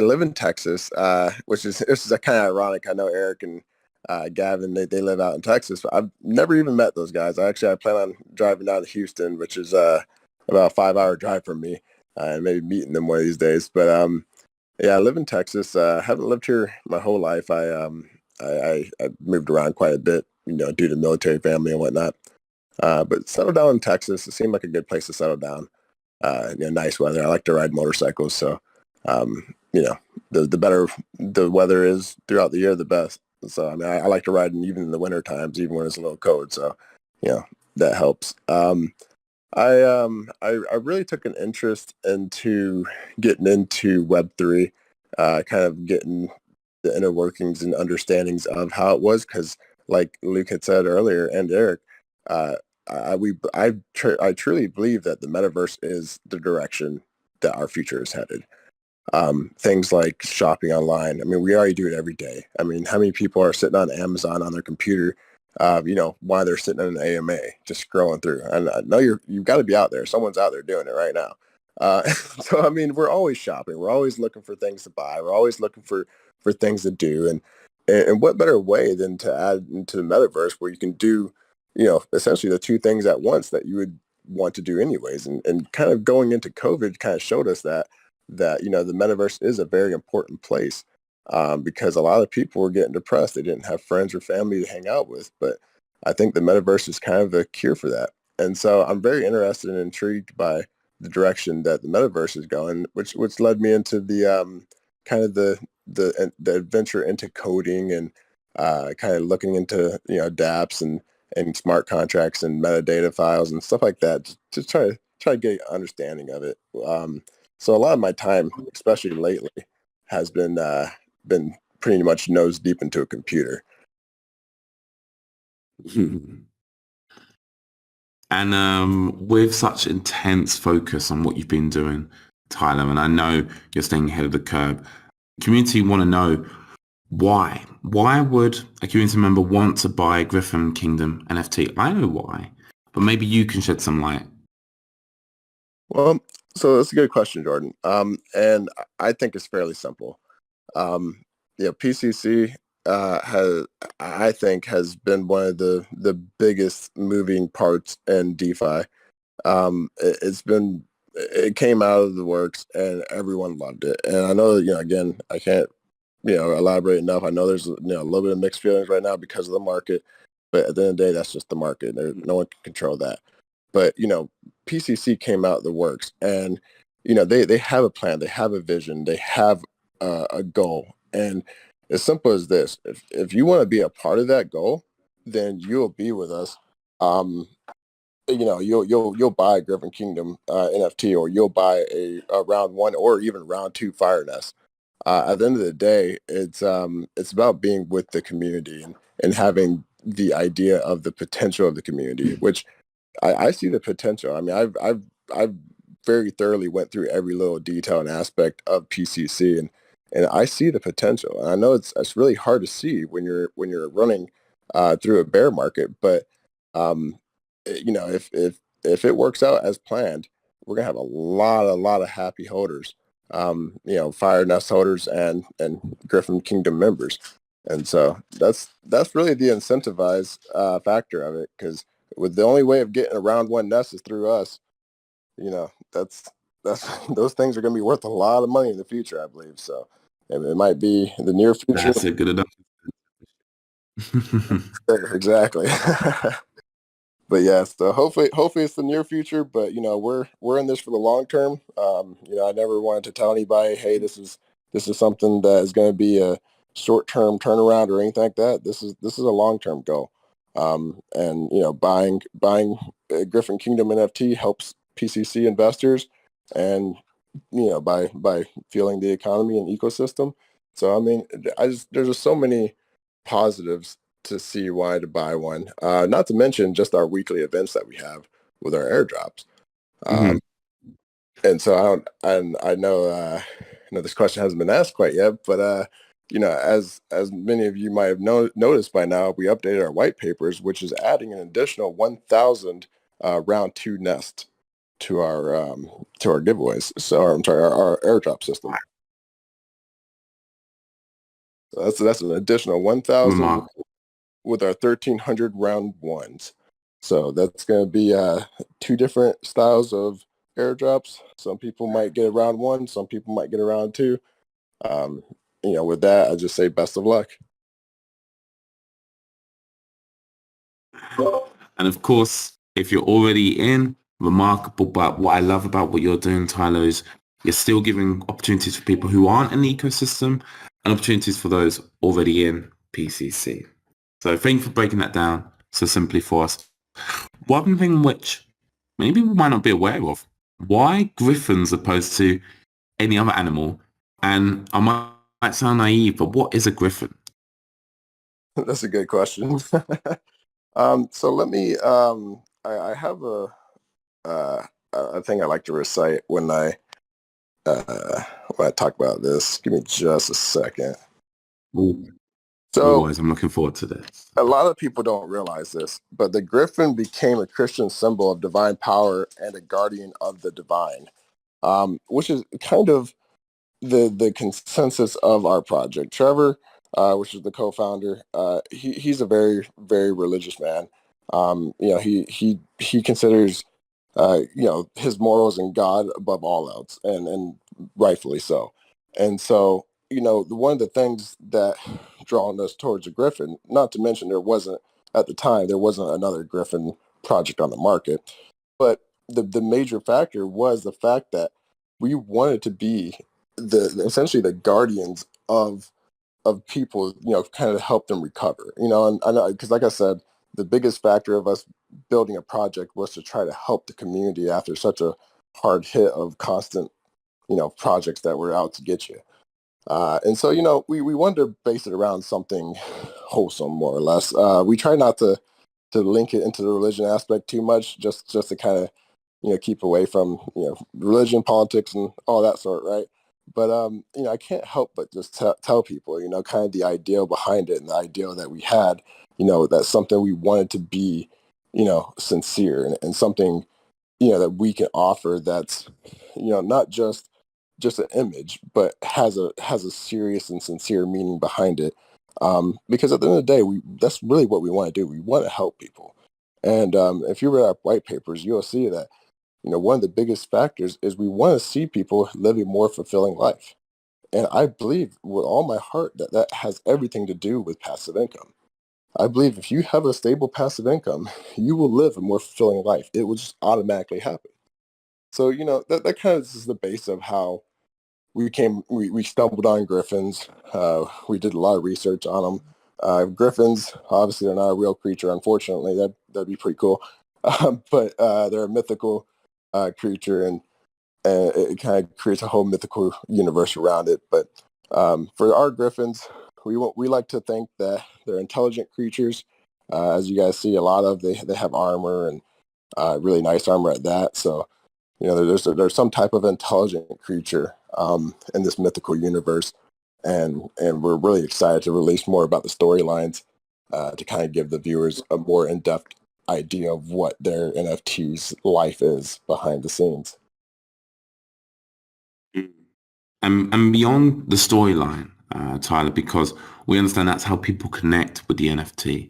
live in Texas, which is kind of ironic. I know Eric and Gavin, they live out in Texas, but I've never even met those guys. I plan on driving down to Houston, which is about a 5-hour drive from me, and maybe meeting them one of these days. But I live in Texas. Haven't lived here my whole life. I moved around quite a bit, due to military family and whatnot. But settled down in Texas. It seemed like a good place to settle down. Nice weather. I like to ride motorcycles, so the better the weather is throughout the year, the So I mean, I like to ride even in the winter times, even when it's a little cold. So that helps. I really took an interest into getting into Web3, kind of getting the inner workings and understandings of how it was, because like Luke had said earlier, and Eric, uh, I truly believe that the metaverse is the direction that our future is headed. Things like shopping online. I mean, we already do it every day. I mean, how many people are sitting on Amazon on their computer, while they're sitting in an AMA, just scrolling through? And I know you've got to be out there. Someone's out there doing it right now. So, I mean, we're always shopping. We're always looking for things to buy. We're always looking for things to do. And what better way than to add into the metaverse where you can do, essentially the two things at once that you would want to do anyways. And kind of going into COVID kind of showed us that the metaverse is a very important place, because a lot of people were getting depressed. They didn't have friends or family to hang out with. But I think the metaverse is kind of a cure for that. And so I'm very interested and intrigued by the direction that the metaverse is going, which led me into the kind of the adventure into coding and kind of looking into dApps and smart contracts and metadata files and stuff like that, to try to get an understanding of it. So a lot of my time, especially lately, has been pretty much nose deep into a computer. And with such intense focus on what you've been doing, Tyler, and I know you're staying ahead of the curve, community want to know why. Why would a community member want to buy Griffin Kingdom NFT? I know why, but maybe you can shed some light. Well, so that's a good question, Jordan. And I think it's fairly simple. PCC has been one of the biggest moving parts in DeFi. It came out of the works and everyone loved it. And I know, again, I can't, elaborate enough. I know there's, a little bit of mixed feelings right now because of the market, but at the end of the day, that's just the market. No one can control that. But, PCC came out of the works and, they have a plan, they have a vision, they have a goal. And as simple as this, if you want to be a part of that goal, then you'll be with us. You'll buy a Griffin Kingdom NFT, or you'll buy a round 1 or even round 2 Fire Nest. At the end of the day, it's about being with the community and having the idea of the potential of the community, which I see the potential. I mean, I've very thoroughly went through every little detail and aspect of PCC, and I see the potential. And I know it's really hard to see when you're running through a bear market, but if it works out as planned, we're gonna have a lot of happy holders, Fire Nest holders and Griffin Kingdom members. And so that's really the incentivized factor of it, because with the only way of getting a round 1 nest is through us, that's those things are going to be worth a lot of money in the future, I believe. So it might be in the near future. That's a good enough. Exactly. But yeah, so hopefully it's the near future, but we're in this for the long term. I never wanted to tell anybody, hey, this is something that is going to be a short-term turnaround or anything like that. This is a long-term goal. And buying Griffin Kingdom NFT helps PCC investors, and by fueling the economy and ecosystem. So I mean, there's just so many positives to see why to buy one. Not to mention just our weekly events that we have with our airdrops. And so I know this question hasn't been asked quite yet, but as many of you might have noticed by now, we updated our white papers, which is adding an additional 1,000 round 2 nest to our giveaways. So I'm sorry, our airdrop system. So that's an additional 1,000 with our 1,300 round 1s. So that's going to be 2 different styles of airdrops. Some people might get a round 1, some people might get a round 2. With that, I just say best of luck. And of course, if you're already in, remarkable. But what I love about what you're doing, Tyler, is you're still giving opportunities for people who aren't in the ecosystem and opportunities for those already in. PCC. So thank you for breaking that down so simply for us. One thing which many people might not be aware of, why griffins opposed to any other animal? And I might sound naive, but what is a griffin? That's a good question. So let me, I have a thing I like to recite when I talk about this. Give me just a second. Ooh, So always, I'm looking forward to this. a lot of people don't realize this, but the griffin became a Christian symbol of divine power and a guardian of the divine, which is kind of the consensus of our project. Trevor, which is the co-founder, he's a very, very religious man. He considers his morals and God above all else, and rightfully so. And so, one of the things that drawn us towards a Griffin, not to mention at the time there wasn't another Griffin project on the market, but the major factor was the fact that we wanted to be essentially the guardians of people, kind of help them recover, and I know, because like I said, the biggest factor of us building a project was to try to help the community after such a hard hit of constant, projects that were out to get you. And so, we wanted to base it around something wholesome, more or less. We try not to link it into the religion aspect too much, just to kind of, keep away from, religion, politics, and all that sort, right? But, I can't help but just tell people, kind of the ideal behind it and the ideal that we had, that's something we wanted to be, sincere, and something, that we can offer that's, not just an image, but has a serious and sincere meaning behind it. Because at the end of the day, that's really what we want to do. We want to help people. And if you read our white papers, you'll see that, one of the biggest factors is we want to see people live a more fulfilling life. And I believe with all my heart that that has everything to do with passive income. I believe if you have a stable passive income, you will live a more fulfilling life. It will just automatically happen. So, that kind of is the base of how we stumbled on griffins. We did a lot of research on them. Griffins, obviously, they're not a real creature. Unfortunately, that'd be pretty cool. But they're a mythical creature, and it kind of creates a whole mythical universe around it. But for our griffins, we like to think that they're intelligent creatures. As you guys see, a lot of they have armor, and really nice armor at that. So there's some type of intelligent creature in this mythical universe, and we're really excited to release more about the storylines to kind of give the viewers a more in-depth idea of what their NFT's life is behind the scenes. And beyond the storyline, Tyler, because we understand that's how people connect with the NFT.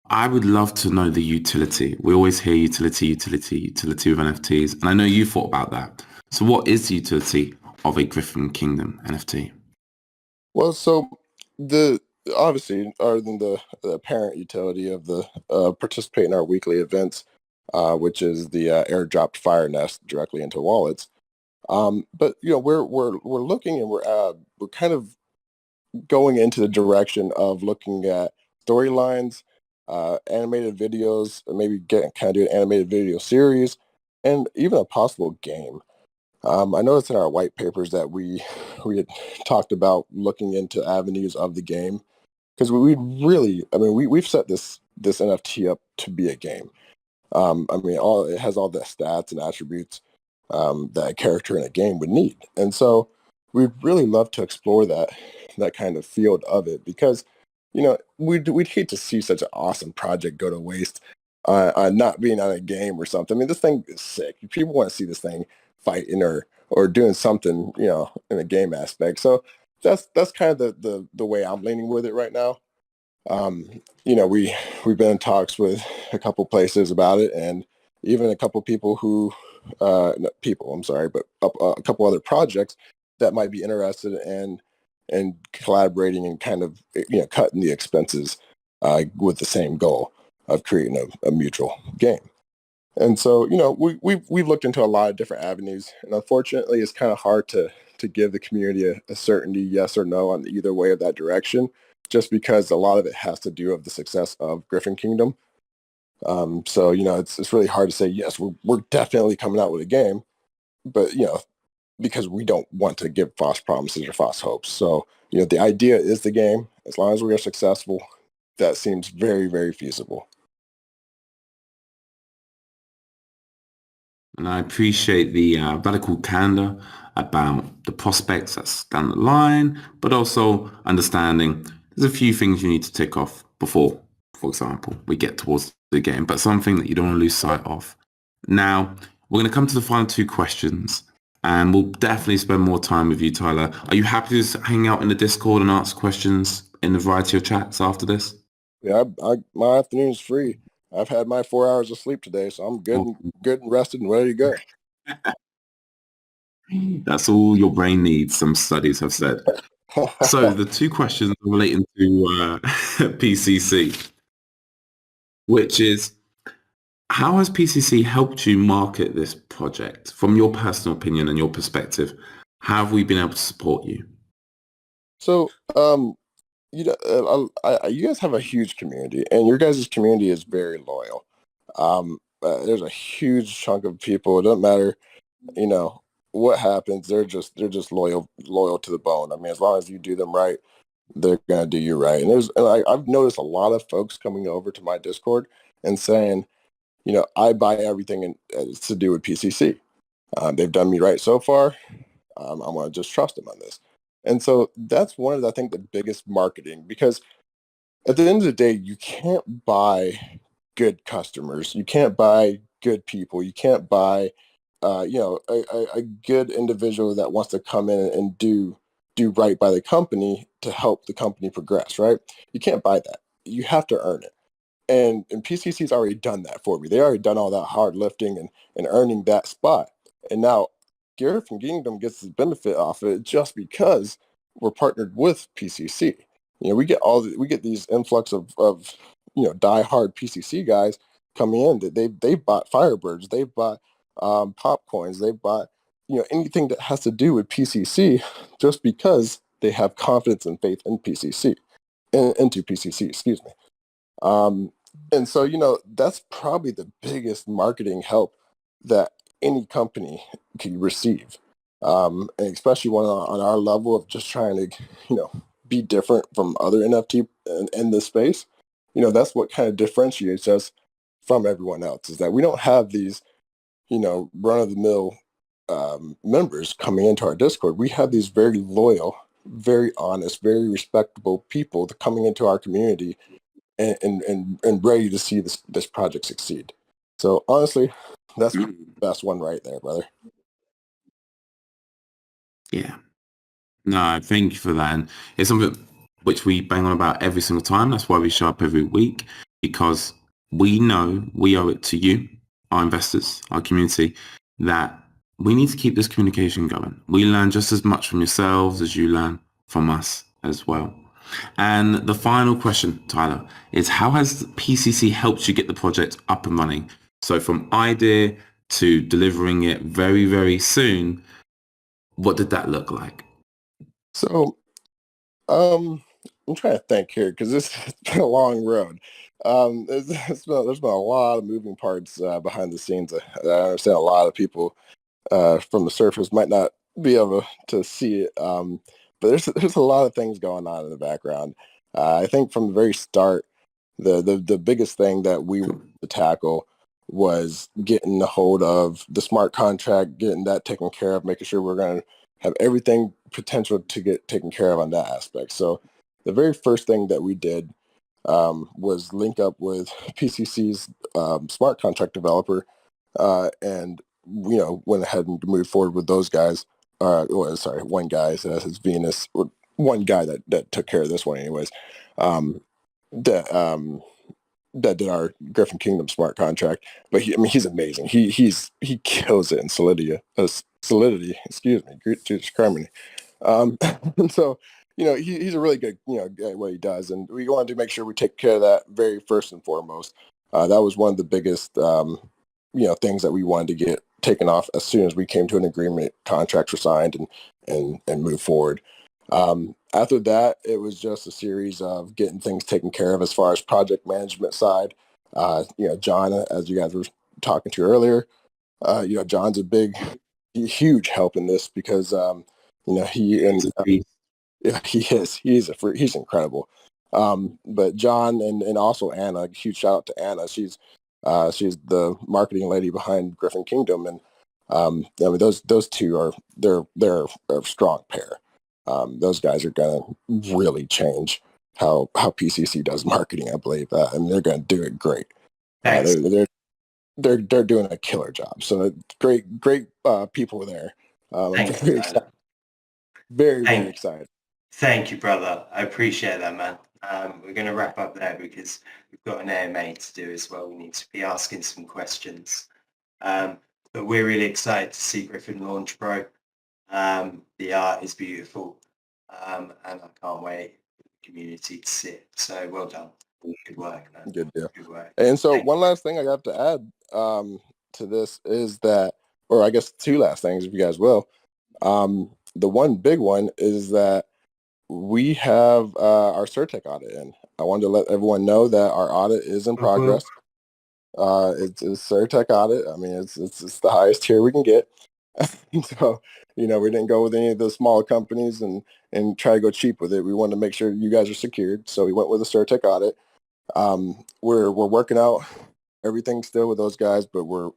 I would love to know the utility. We always hear utility with NFTs, and I know you thought about that. So what is the utility of a Griffin Kingdom NFT? Well, so obviously, other than the apparent utility of the participate in our weekly events, which is the airdropped Fire Nest directly into wallets. But we're looking, and we're kind of going into the direction of looking at storylines, animated videos, maybe kind of do an animated video series, and even a possible game. I know it's in our white papers that we had talked about looking into avenues of the game, because we've set this NFT up to be a game. It has all the stats and attributes that a character in a game would need, and so we'd really love to explore that kind of field of it, because we'd hate to see such an awesome project go to waste on not being on a game or something. I mean, this thing is sick. People want to see this thing fighting or doing something, in a game aspect. So that's kind of the way I'm leaning with it right now. We've been in talks with a couple places about it, and even a couple people not people, I'm sorry, but a couple other projects that might be interested in collaborating and kind of, cutting the expenses with the same goal of creating a mutual game. And so, we've looked into a lot of different avenues, and unfortunately, it's kind of hard to give the community a certainty yes or no on either way of that direction. just because a lot of it has to do with the success of Griffin Kingdom. So, it's really hard to say, yes, we're definitely coming out with a game, but, because we don't want to give false promises or false hopes. So, the idea is the game. As long as we are successful, that seems very, very feasible. And I appreciate the radical candor about the prospects that's down the line, but also understanding there's a few things you need to tick off before, for example, we get towards the game, but something that you don't want to lose sight of. Now, we're going to come to the final two questions, and we'll definitely spend more time with you, Tyler. Are you happy to hang out in the Discord and answer questions in a variety of chats after this? Yeah, my afternoon's free. I've had my 4 hours of sleep today, so I'm good and rested and ready to go. That's all your brain needs, some studies have said. So the two questions are relating to PCC, which is, how has PCC helped you market this project? From your personal opinion and your perspective, how have we been able to support you? So, you guys have a huge community, and your guys' community is very loyal. There's a huge chunk of people. It doesn't matter, what happens. They're just loyal to the bone. I mean, as long as you do them right, they're gonna do you right. And I've noticed a lot of folks coming over to my Discord and saying, I buy everything it's to do with PCC. They've done me right so far. I'm gonna just trust them on this. And so that's one of the, I think, the biggest marketing, because at the end of the day, you can't buy good customers. You can't buy good people. You can't buy, a good individual that wants to come in and do right by the company to help the company progress, right? You can't buy that. You have to earn it. And PCC's already done that for me. They already done all that hard lifting and earning that spot. And now Garrett from Kingdom gets the benefit off of it just because we're partnered with PCC. We get these influx of diehard PCC guys coming in that they bought Firebirds, they bought Popcoins, they bought anything that has to do with PCC just because they have confidence and faith in PCC, into PCC, excuse me. And so, that's probably the biggest marketing help that any company can receive. And especially one on our level of just trying to, be different from other NFT in this space. That's what kind of differentiates us from everyone else, is that we don't have these, run-of-the-mill members coming into our Discord. We have these very loyal, very honest, very respectable people that coming into our community and ready to see this project succeed. So honestly, that's the best one right there, brother. Yeah. No, thank you for that. And it's something which we bang on about every single time. That's why we show up every week, because we know we owe it to you, our investors, our community, that we need to keep this communication going. We learn just as much from yourselves as you learn from us as well. And the final question, Tyler, is how has PCC helped you get the project up and running? So from idea to delivering it very, very soon, what did that look like? So, I'm trying to think here because it's been a long road. There's been a lot of moving parts behind the scenes. I understand a lot of people from the surface might not be able to see it, but there's a lot of things going on in the background. I think from the very start, the biggest thing that we wanted to tackle was getting a hold of the smart contract, getting that taken care of, making sure we're going to have everything potential to get taken care of on that aspect. So the very first thing that we did was link up with PCC's smart contract developer, and went ahead and moved forward with those guys. One guy, so that's his Venus. One guy that took care of this one, anyways. That did our Griffin Kingdom smart contract, but he's amazing. He kills it in Solidity. Excuse me, Jesus Criminy. And so he's a really good guy at what he does, and we wanted to make sure we take care of that very first and foremost. That was one of the biggest things that we wanted to get taken off as soon as we came to an agreement, contracts were signed, and move forward. After that, it was just a series of getting things taken care of as far as project management side. John, as you guys were talking to earlier, John's a huge help in this because, yeah, he's incredible. But John and also Anna, huge shout out to Anna. She's the marketing lady behind Griffin Kingdom, and those two they're a strong pair. Those guys are gonna really change how PCC does marketing. I believe that, and they're gonna do it great. They're doing a killer job. So great people there. I'm very excited. Very excited. Thank you, brother. I appreciate that, man. We're going to wrap up there because we've got an AMA to do as well. We need to be asking some questions. But we're really excited to see Griffin launch, bro. The art is beautiful. And I can't wait for the community to see it. So well done. Good work, man. Good deal. Good work. And so one last thing I have to add to this is that, or I guess two last things, if you guys will. The one big one is that we have our Certec audit in. I wanted to let everyone know that our audit is in progress. It's a Certec audit. I mean, it's the highest tier we can get. So, we didn't go with any of the smaller companies and try to go cheap with it. We wanted to make sure you guys are secured. So we went with a Certec audit. We're working out everything still with those guys, but we're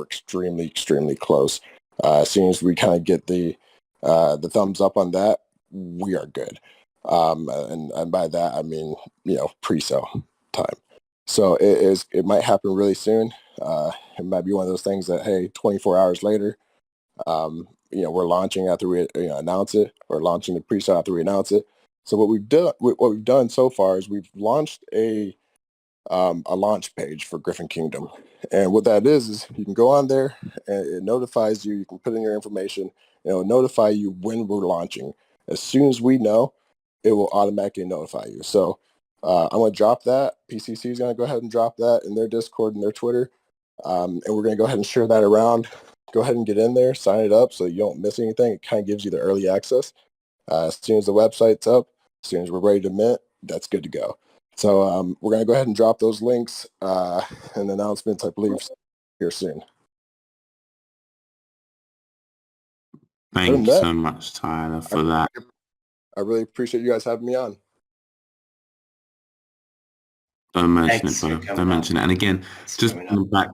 extremely close. As soon as we kind of get the thumbs up on that, we are good. And by that I mean pre-sale time. So it might happen really soon. It might be one of those things that 24 hours later, we're launching after we announce it, or launching the pre-sale after we announce it. So what we've done so far is we've launched a launch page for Griffin Kingdom. And what that is you can go on there and it notifies you. You can put in your information. It'll notify you when we're launching. As soon as we know, it will automatically notify you. So I'm going to drop that. PCC is going to go ahead and drop that in their Discord and their Twitter. And we're going to go ahead and share that around. Go ahead and get in there, sign it up so you don't miss anything. It kind of gives you the early access. As soon as the website's up, as soon as we're ready to mint, that's good to go. So we're going to go ahead and drop those links and announcements, I believe, here soon. Thank you so much, Tyler, for that. I really appreciate you guys having me on. Don't mention it, bro. Don't mention it. And again, just coming back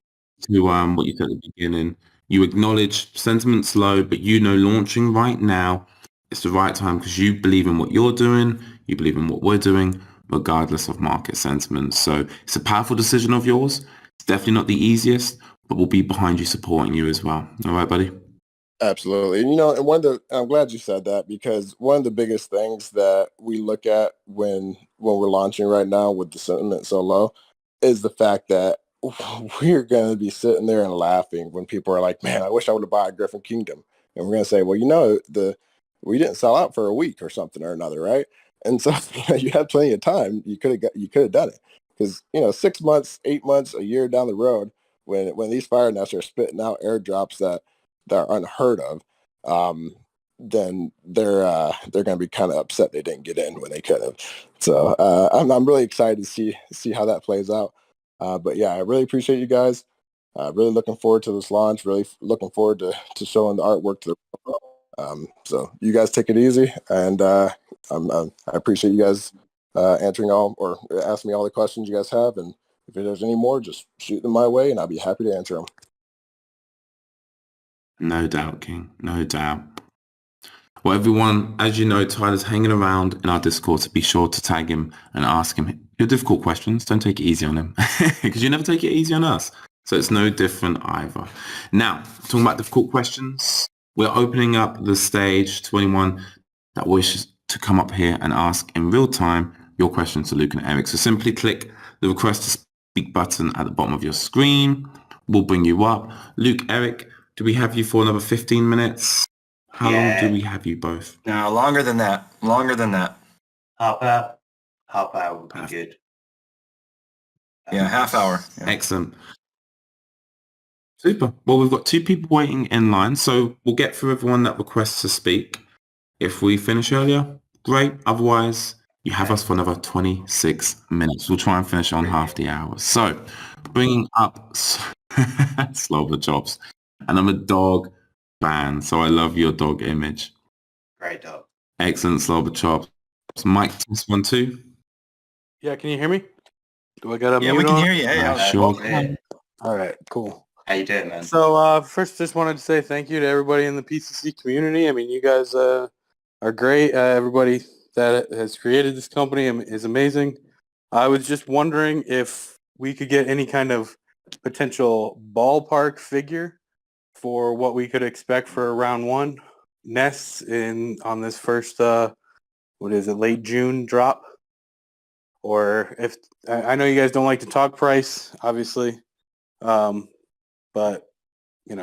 to what you said at the beginning, you acknowledge sentiment's low, but launching right now, it's the right time because you believe in what you're doing, you believe in what we're doing, regardless of market sentiment. So it's a powerful decision of yours. It's definitely not the easiest, but we'll be behind you, supporting you as well. All right, buddy? Absolutely. And I'm glad you said that, because one of the biggest things that we look at when we're launching right now with the sentiment so low is the fact that we're going to be sitting there and laughing when people are like, man, I wish I would have bought Griffin Kingdom. And we're going to say, well, we didn't sell out for a week or something or another, right? And so you had plenty of time. You could have done it, because 6 months, 8 months, a year down the road, when these fire nests are spitting out airdrops that are unheard of, then they're going to be kind of upset they didn't get in when they could have. So I'm really excited to see how that plays out. But yeah, I really appreciate you guys. Really looking forward to this launch. Really looking forward to showing the artwork to the world. So you guys take it easy, and I appreciate you guys answering all, or asking me all the questions you guys have. And if there's any more, just shoot them my way, and I'll be happy to answer them. No doubt, King. No doubt. Well, everyone, as you know, Tyler's hanging around in our Discord, so be sure to tag him and ask him your difficult questions. Don't take it easy on him, because you never take it easy on us. So it's no different either. Now, talking about difficult questions, we're opening up the stage to anyone that wishes to come up here and ask in real time your questions to Luke and Eric. So simply click the request to speak button at the bottom of your screen. We'll bring you up. Luke, Eric, do we have you for another 15 minutes? How long do we have you both? No, longer than that. Half hour would be good. Yeah, half hour. Yeah. Excellent. Super. Well, we've got 2 people waiting in line, so we'll get through everyone that requests to speak. If we finish earlier, great. Otherwise, you have us for another 26 minutes. We'll try and finish on half the hour. So, bringing up Slower Jobs. And I'm a dog fan, so I love your dog image. Great dog. Excellent, Slower Chops. Mike, this one too? Yeah, can you hear me? Do I got a Yeah, mute we can on? hear you. Hey, Sure welcome. can. All right, cool. How you doing, man? So first, just wanted to say thank you to everybody in the PCC community. I mean, you guys are great. Everybody that has created this company is amazing. I was just wondering if we could get any kind of potential ballpark figure for what we could expect for round one nests on this first late June drop, or if I know you guys don't like to talk price, obviously, but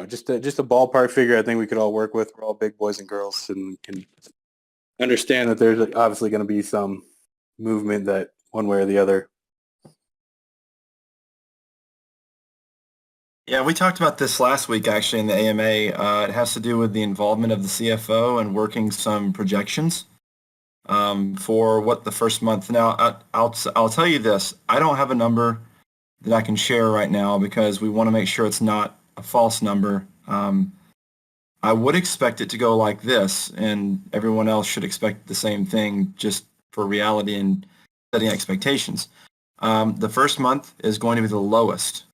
just a ballpark figure. I think we could all work with. We're all big boys and girls, and can understand that there's obviously going to be some movement that one way or the other. Yeah, we talked about this last week actually in the AMA. It has to do with the involvement of the CFO and working some projections for what the first month. Now, I'll tell you this. I don't have a number that I can share right now because we want to make sure it's not a false number. I would expect it to go like this, and everyone else should expect the same thing just for reality and setting expectations. The first month is going to be the lowest.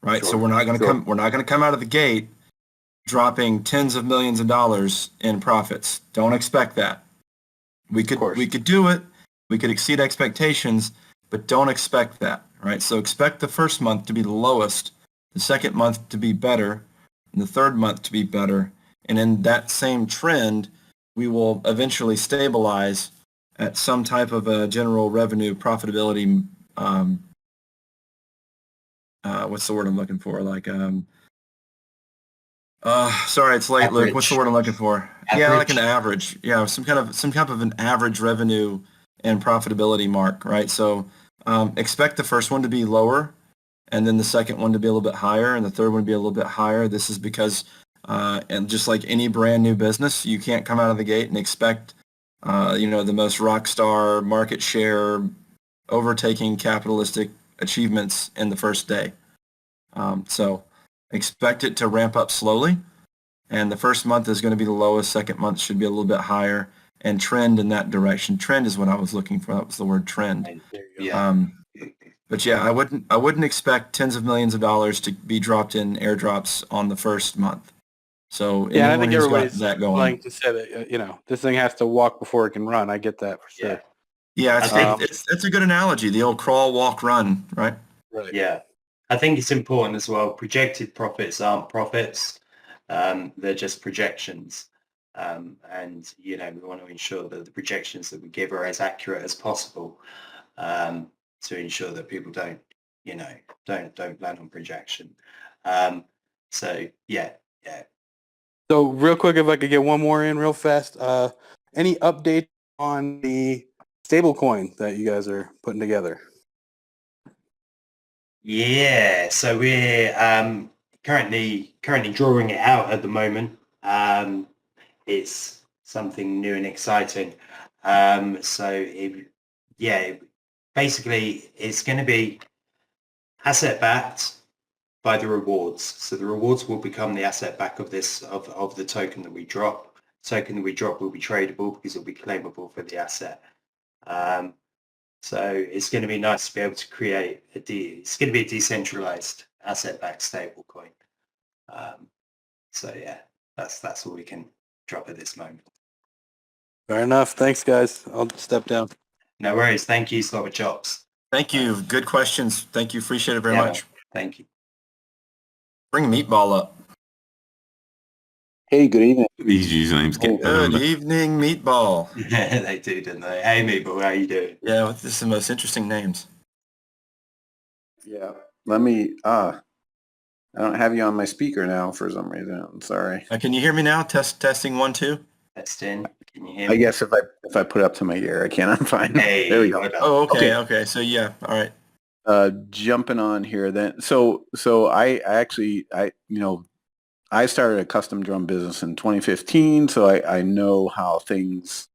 Right, Sure. so we're not going to come out of the gate dropping tens of millions of dollars in profits. Don't expect that. We could do it. We could exceed expectations, but don't expect that. Right, so expect the first month to be the lowest, the second month to be better, and the third month to be better. And in that same trend, we will eventually stabilize at some type of a general revenue profitability. What's the word I'm looking for? Sorry, it's late, Average. Luke. What's the word I'm looking for? Yeah, like an average. Yeah, some kind of an average revenue and profitability mark, right? So expect the first one to be lower, and then the second one to be a little bit higher, and the third one to be a little bit higher. This is because, and just like any brand new business, you can't come out of the gate and expect, the most rock star market share, overtaking capitalistic achievements in the first day. So expect it to ramp up slowly, and the first month is going to be the lowest. Second month should be a little bit higher, and trend in that direction. Trend is what I was looking for. That was the word trend. Yeah. But yeah, I wouldn't expect tens of millions of dollars to be dropped in airdrops on the first month. So Yeah, I anyone think who's got everybody's that going, willing to say that this thing has to walk before it can run. I get that for sure. yeah, I think it's a good analogy. The old crawl, walk, run, right? Right. Yeah, I think it's important as well. Projected profits aren't profits; they're just projections. And we want to ensure that the projections that we give are as accurate as possible, to ensure that people don't plan on projection. So yeah. So real quick, if I could get one more in real fast, any update on the stablecoin that you guys are putting together? Yeah, so we're currently drawing it out at the moment. It's something new and exciting. Basically it's going to be asset backed by the rewards. So the rewards will become the asset back of the token that we drop. Token that we drop will be tradable because it will be claimable for the asset. So it's going to be nice to be able to create it's going to be a decentralized asset-backed stablecoin. So yeah, that's all we can drop at this moment. Fair enough. Thanks, guys. I'll step down. No worries. Thank you, Slobber Chops. Thank you. Good questions. Thank you. Appreciate it very much. Thank you. Bring Meatball up. Hey, good evening. These usernames get Good evening, Meatball. They do, don't they? Hey, Meatball, how you doing? Yeah, this is the most interesting names. Yeah, let me. I don't have you on my speaker now for some reason. I'm sorry. Can you hear me now? Testing 1 2. Testing. Can you hear I me? guess if I put it up to my ear, I can. I'm fine. Hey, There we go. well done. Oh, Okay. okay. So yeah, all right. Jumping on here then. So I actually I started a custom drum business in 2015, so I know how things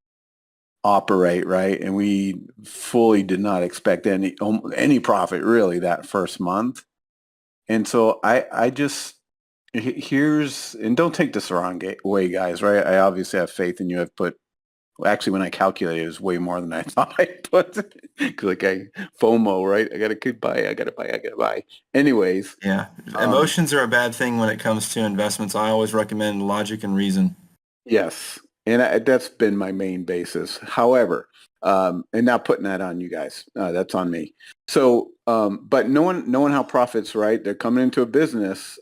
operate, right? And we fully did not expect any profit really that first month. And so I just here's, and don't take this the wrong way, guys, right? I obviously have faith in you. I've put, well, actually, when I calculated, it was way more than I thought I put. Like FOMO, right? I gotta buy. Anyways, Yeah. um, Emotions are a bad thing when it comes to investments. I always recommend logic and reason. yes, and that's been my main basis. However, and not putting that on you guys, that's on me. So, but knowing how profits, right? They're coming into a business.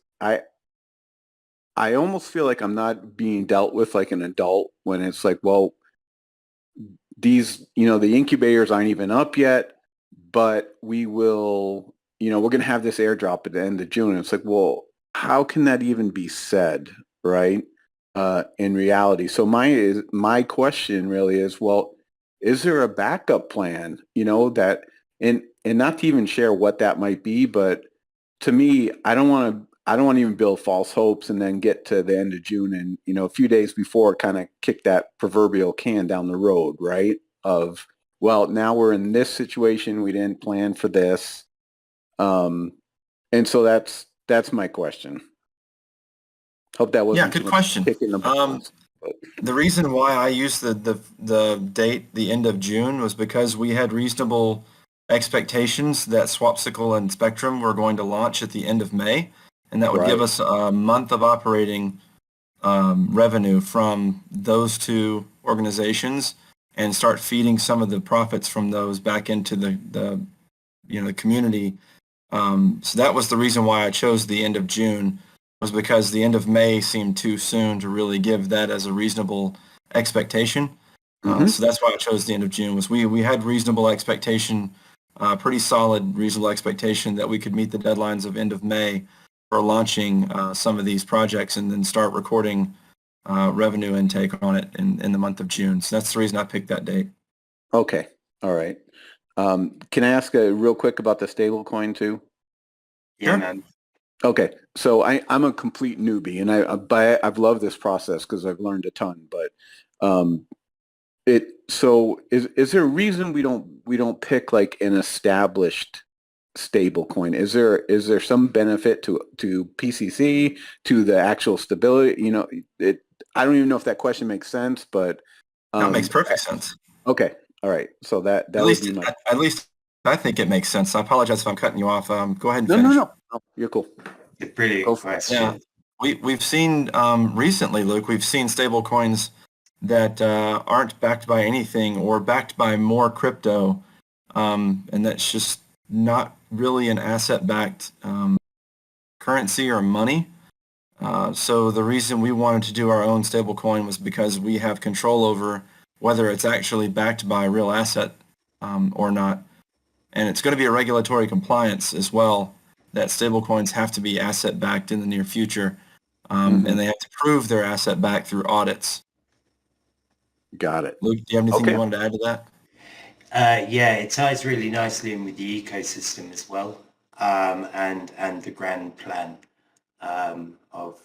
I almost feel like I'm not being dealt with like an adult when it's like, well, these, the incubators aren't even up yet, but we will, we're going to have this airdrop at the end of June. And it's like, well, how can that even be said, right? In reality. So my question really is, well, is there a backup plan, that, and not to even share what that might be, but to me, I don't want to even build false hopes and then get to the end of June and, a few days before kind of kick that proverbial can down the road, right? Of, well, now we're in this situation. We didn't plan for this. And so that's my question. Hope that Yeah, wasn't too good much question. kicking the balls. But The reason why I used the date, the end of June, was because we had reasonable expectations that Swapsicle and Spectrum were going to launch at the end of May, and that would give right. us a month of operating revenue from those two organizations and start feeding some of the profits from those back into the community. So that was the reason why I chose the end of June, was because the end of May seemed too soon to really give that as a reasonable expectation. Mm-hmm. So that's why I chose the end of June. Was we had reasonable expectation, pretty solid reasonable expectation that we could meet the deadlines of end of May for launching some of these projects and then start recording revenue intake on it in the month of June. So that's the reason I picked that date. Okay. All right. Can I ask real quick about the stable coin too? Yeah, Sure. man. Okay, so I'm a complete newbie, and I've loved this process because I've learned a ton. But is there a reason we don't pick like an established stable coin? Is there some benefit to PCC, to the actual stability? I don't even know if that question makes sense, but That makes perfect sense. okay, all right. So that At would least, be my at least I think it makes sense. I apologize if I'm cutting you off. Go ahead and no, finish. no. You're cool. A brilliant Go for it. Yeah, question. we've seen recently, Luke. We've seen stable coins that aren't backed by anything or backed by more crypto, and that's just not really an asset-backed currency or money. So the reason we wanted to do our own stable coin was because we have control over whether it's actually backed by a real asset or not. And it's going to be a regulatory compliance as well, that stablecoins have to be asset backed in the near future, Mhm. and they have to prove their asset backed through audits. Got it. Luke, do you have anything Okay. you wanted to add to that? Yeah, it ties really nicely in with the ecosystem as well, and the grand plan of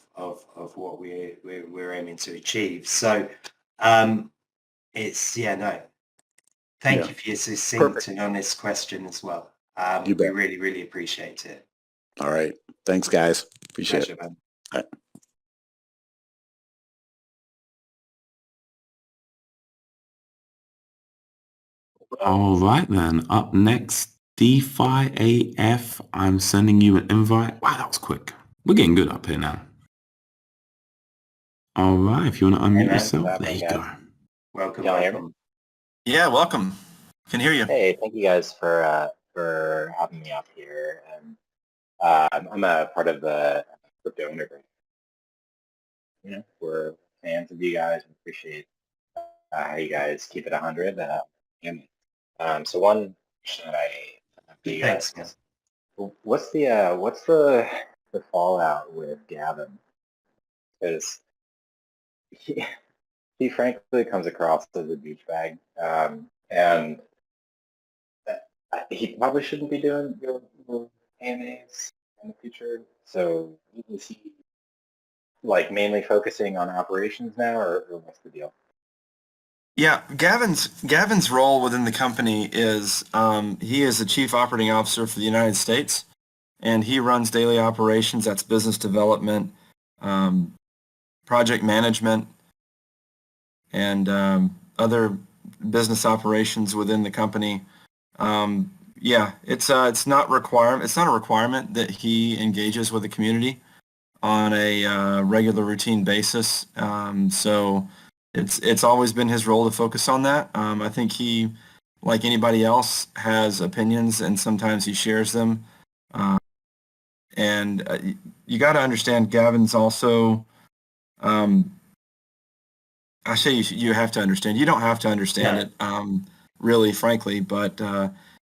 what we're aiming to achieve. So it's no. Thank Yeah. you for your succinct Perfect. and honest question as well. You We bet. really, really appreciate it. All right. Thanks, guys. Appreciate it. Pleasure, man. All right. All right then. Up next, DeFi AF. I'm sending you an invite. Wow, that was quick. We're getting good up here now. All right. If you want to unmute man. yourself, there you go. Welcome, Can y'all hear me? welcome. Yeah, welcome. Can hear you. Hey, thank you guys for having me up here. And I'm a part of the crypto underground. We're fans of you guys and appreciate how you guys keep it 100. So one question that I have for you Thanks, guys man. is, what's the fallout with Gavin? Because he frankly comes across as a douchebag, and he probably shouldn't be doing your AMAs in the future. So is he like mainly focusing on operations now, or what's the deal? Yeah, Gavin's role within the company is he is the Chief Operating Officer for the United States, and he runs daily operations. That's business development, um, project management, and other business operations within the company. Yeah, it's not requirement. It's not a requirement that he engages with the community on a regular routine basis. So it's always been his role to focus on that. I think he, like anybody else, has opinions and sometimes he shares them. Uh, and you got to understand, Gavin's also. I say you have to understand. You don't have to understand it, really, frankly, but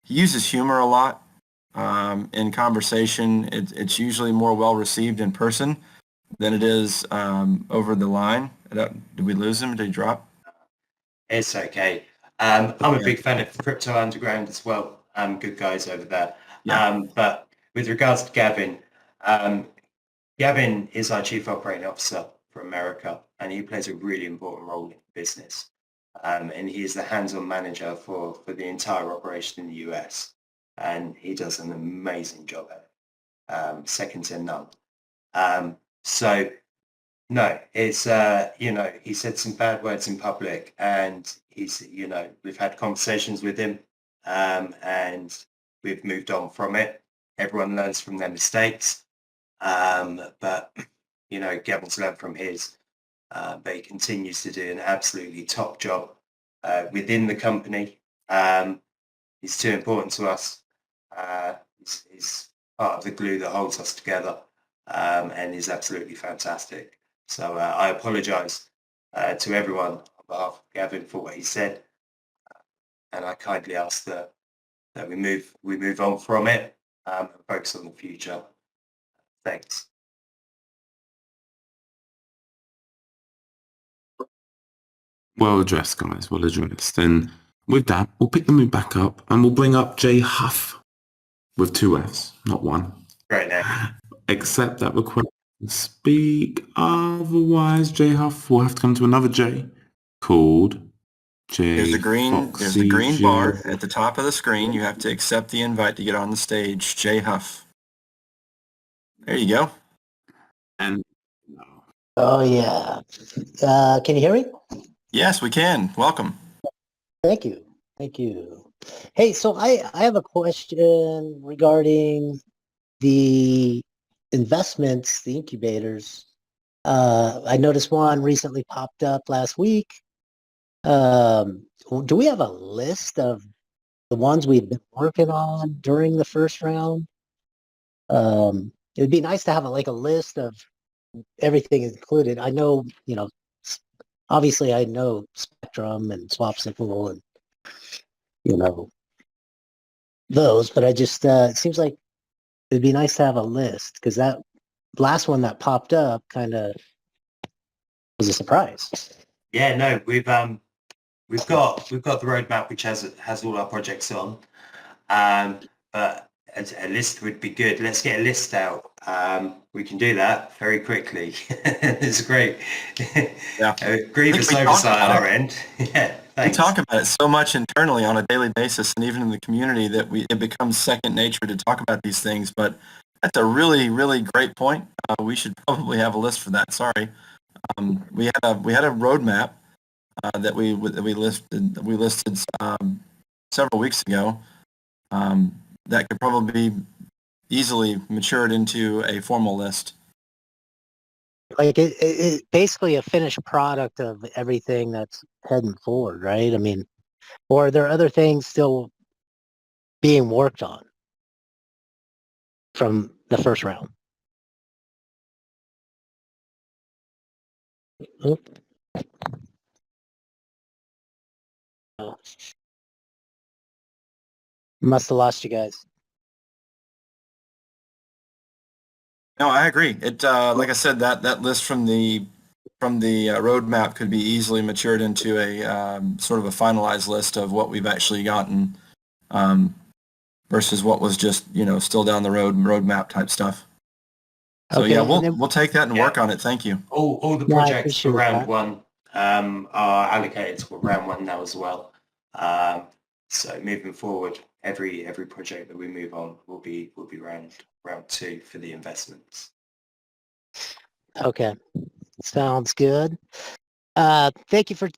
he uses humor a lot in conversation. It's usually more well received in person than it is over the line. Did we lose him? Did he drop? It's okay. I'm a Yeah. big fan of Crypto Underground as well. Good guys over there. Yeah. But with regards to Gavin, Gavin is our Chief Operating Officer for America, and he plays a really important role in the business. And he is the hands-on manager for the entire operation in the US. And he does an amazing job at it, second to none. So no, it's, he said some bad words in public, and we've had conversations with him, and we've moved on from it. Everyone learns from their mistakes. But, Gavin's learned from his, but he continues to do an absolutely top job within the company. He's too important to us. He's part of the glue that holds us together, and he's absolutely fantastic. So I apologise to everyone on behalf of Gavin for what he said, and I kindly ask that we move on from it and focus on the future. Thanks. Well addressed, guys. Well addressed. And with that, we'll pick the mood back up and we'll bring up Jay Huff with 2 Fs, not 1. Right now. Accept that request to speak. Otherwise, Jay Huff will have to come to another J called J. There's the green J. bar at the top of the screen. You have to accept the invite to get on the stage. Jay Huff. There you go. And Oh, yeah. Can you hear me? Yes, we can. Welcome. Thank you. Thank you. Hey, so I have a question regarding the investments, the incubators. I noticed one recently popped up last week. Do we have a list of the ones we've been working on during the first round? It would be nice to have a list of everything included. I know, obviously I know Spectrum and Swapsicle and, those, but I just, it seems like it'd be nice to have a list because that last one that popped up kind of was a surprise. Yeah, no, we've got the roadmap which has all our projects on, but a list would be good. Let's get a list out. We can do that very quickly. It's great. Yeah. Grievous oversight on our end. Yeah, thanks. We talk about it so much internally on a daily basis and even in the community that it becomes second nature to talk about these things. But that's a really, really great point. We should probably have a list for that. Sorry. We had a roadmap that we listed several weeks ago that could probably be easily matured into a formal list. Like it basically a finished product of everything that's heading forward, right? I mean, or are there other things still being worked on from the first round? Oop. Oh. Must have lost you guys. No, I agree. It like I said, that list from the roadmap could be easily matured into a sort of a finalized list of what we've actually gotten versus what was just still down the roadmap type stuff. So Okay, yeah, we'll take that and work on it. Thank you. All the Yeah, I projects for appreciate round that. one are allocated to round one now as well. So moving forward, every project that we move on will be round two for the investments. Okay, sounds good. Thank you for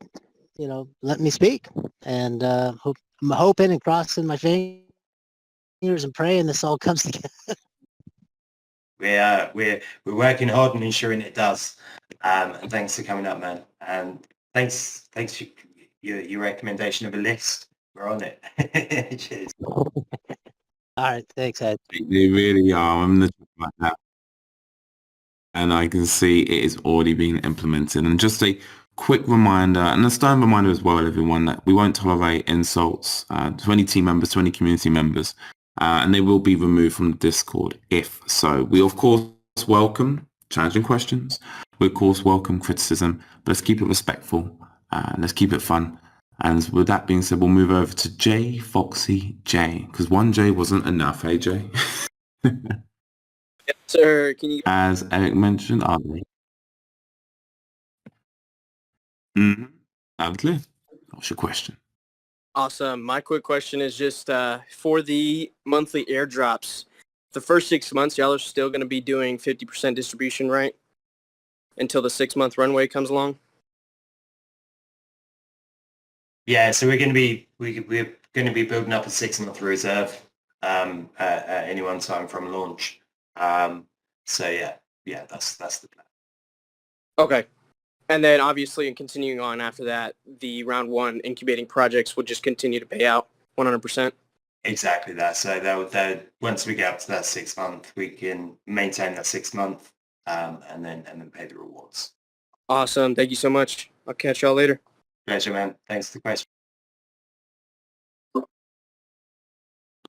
letting me speak, and I'm hoping and crossing my fingers and praying this all comes together. We're working hard and ensuring it does. And thanks for coming up, man. And thanks for your recommendation of a list. We're on it. Cheers. All right, thanks, Ed. They really are. I'm the like that. And I can see it is already being implemented. And just a quick reminder, and a stern reminder as well, everyone, that we won't tolerate insults to any team members, to any community members, and they will be removed from the Discord if so. We, of course, welcome challenging questions. We, of course, welcome criticism, but let's keep it respectful and let's keep it fun. And with that being said, we'll move over to J Foxy J, because one J wasn't enough, hey Jay? Yes, sir. Can you? As Eric mentioned, are they? Mm-hmm. Loud and clear. What's your question? Awesome. My quick question is just for the monthly airdrops, the first 6 months, y'all are still going to be doing 50% distribution, right? Until the 6-month runway comes along? Yeah, so we're going to be building up a 6-month reserve at any one time from launch. So yeah, that's the plan. Okay. And then obviously, and continuing on after that, the round one incubating projects will just continue to pay out 100%. Exactly that. So that once we get up to that 6 month, we can maintain that 6 month and then pay the rewards. Awesome. Thank you so much. I'll catch y'all later. Pleasure, man. Thanks for the question.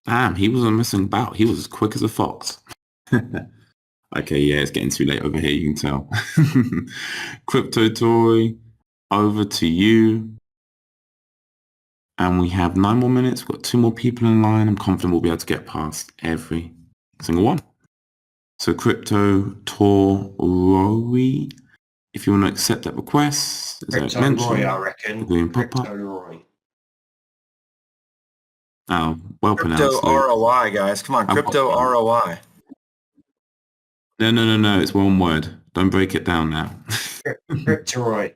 Damn, he wasn't missing about. He was as quick as a fox. Okay, yeah, it's getting too late over here, you can tell. Crypto Toy, over to you. And we have 9 more minutes. We've got 2 more people in line. I'm confident we'll be able to get past every single one. So Crypto Toy, if you want to accept that request, as Crypto I mentioned, Roy, I reckon. green Crypto pop-up. Roy. Oh, well Crypto pronounced. Luke. ROI, guys. Come on, I've crypto got- ROI. No. It's one word. Don't break it down now. Crypto Roy.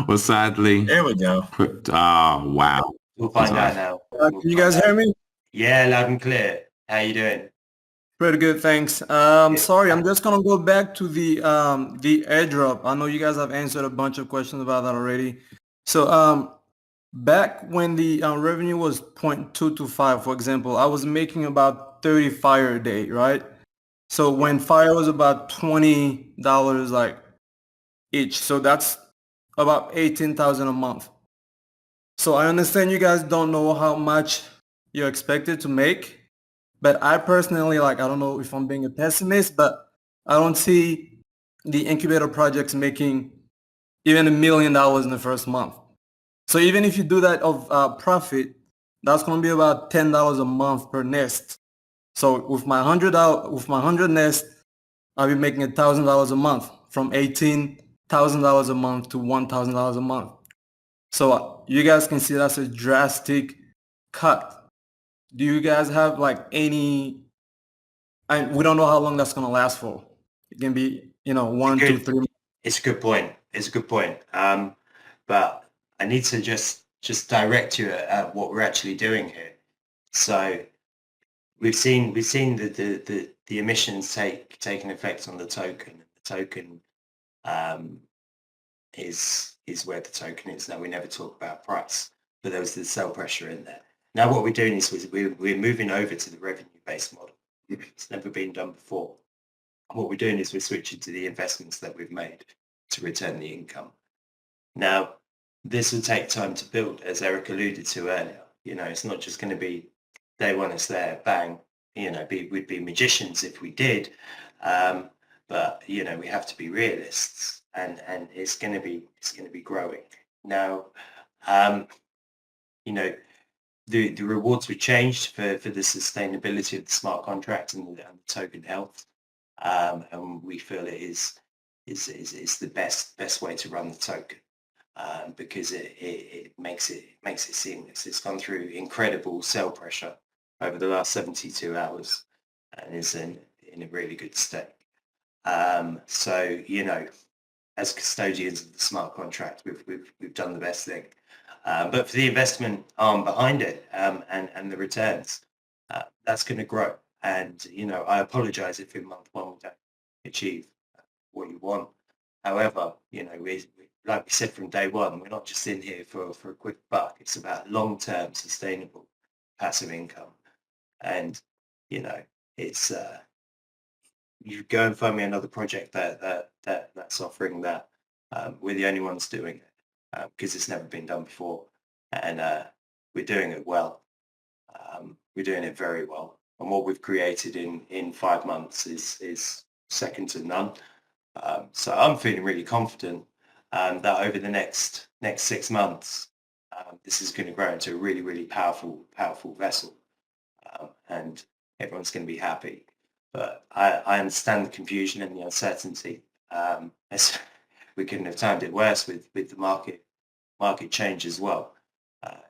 Well, sadly, There we go. crypto. Oh, wow. We'll find out now. Can you guys hear me? Yeah, loud and clear. How you doing? Pretty good, thanks. Sorry, I'm just gonna go back to the airdrop. I know you guys have answered a bunch of questions about that already. So back when the revenue was 0.225, for example, I was making about 30 fire a day, right? So when fire was about $20 like each, so that's about 18,000 a month. So I understand you guys don't know how much you're expected to make. But I personally, I don't know if I'm being a pessimist, but I don't see the incubator projects making even $1 million in the first month. So even if you do that of profit, that's going to be about $10 a month per nest. So with my $100 nest, I'll be making $1,000 a month, from $18,000 a month to $1,000 a month. So you guys can see that's a drastic cut. Do you guys have any, we don't know how long that's going to last for. It can be, 1, 2, 3 months. It's a good point. But I need to just direct you at what we're actually doing here. So we've seen the emissions taking effect on the token. The token is where the token is. Now, we never talk about price, but there was the sell pressure in there. Now what we're doing is we're moving over to the revenue-based model. It's never been done before. What we're doing is we're switching to the investments that we've made to return the income. Now, this will take time to build, as Eric alluded to earlier. It's not just going to be day one it's there, bang. We'd be magicians if we did. But we have to be realists, and it's going to be growing. Now, the rewards were changed for the sustainability of the smart contract and the token health, and we feel it is is the best way to run the token, because it makes it seamless. It's gone through incredible sell pressure over the last 72 hours and is in a really good state. So, you know, as custodians of the smart contract, we've done the best thing. But for the investment arm behind it, and the returns, that's going to grow. And, you know, I apologize if in month one we don't achieve what you want. However, you know, like we said from day one, we're not just in here for a quick buck. It's about long-term sustainable passive income. And, you know, it's you go and find me another project that's offering that. We're the only ones doing it, because it's never been done before, and we're doing it well. We're doing it very well, and what we've created in 5 months is second to none. So I'm feeling really confident that over the next 6 months, this is going to grow into a really powerful vessel, and everyone's going to be happy. But I understand the confusion and the uncertainty. As we couldn't have timed it worse with the market change as well.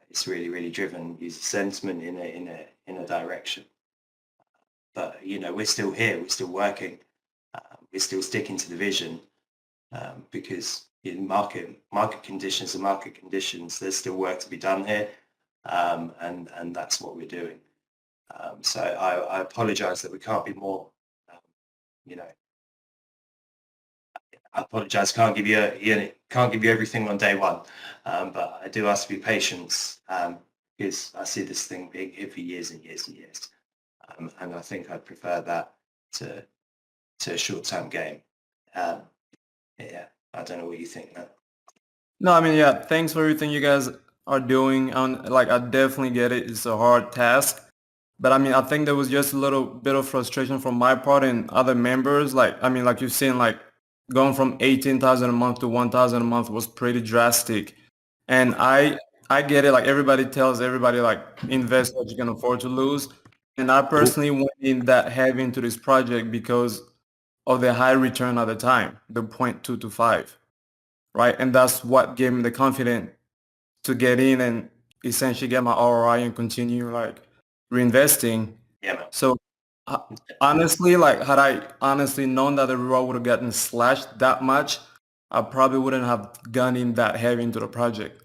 It's really driven user sentiment in a direction. But you know, we're still here. We're still working. We're still sticking to the vision, because in market conditions are market conditions. There's still work to be done here, and that's what we're doing. So I apologize that we can't be more, you know, I apologize, can't give you everything on day one, but I do ask for your patience, because I see this thing being here for years and years and years, and I think I'd prefer that to a short-term game. Yeah, I don't know what you think, man. No, I mean, yeah, thanks for everything you guys are doing. Like, I definitely get it. It's a hard task. But I mean, I think there was just a little bit of frustration from my part and other members. Like, I mean, like you're saying, like going from 18,000 a month to 1,000 a month was pretty drastic. And I get it. Like everybody tells everybody, like invest what you can afford to lose. And I personally went in that heavy into this project because of the high return at the time, the 0.2 to 5, right? And that's what gave me the confidence to get in and essentially get my ROI and continue like reinvesting. Yeah, man. So honestly, like had I honestly known that the reward would have gotten slashed that much, I probably wouldn't have gone in that heavy into the project.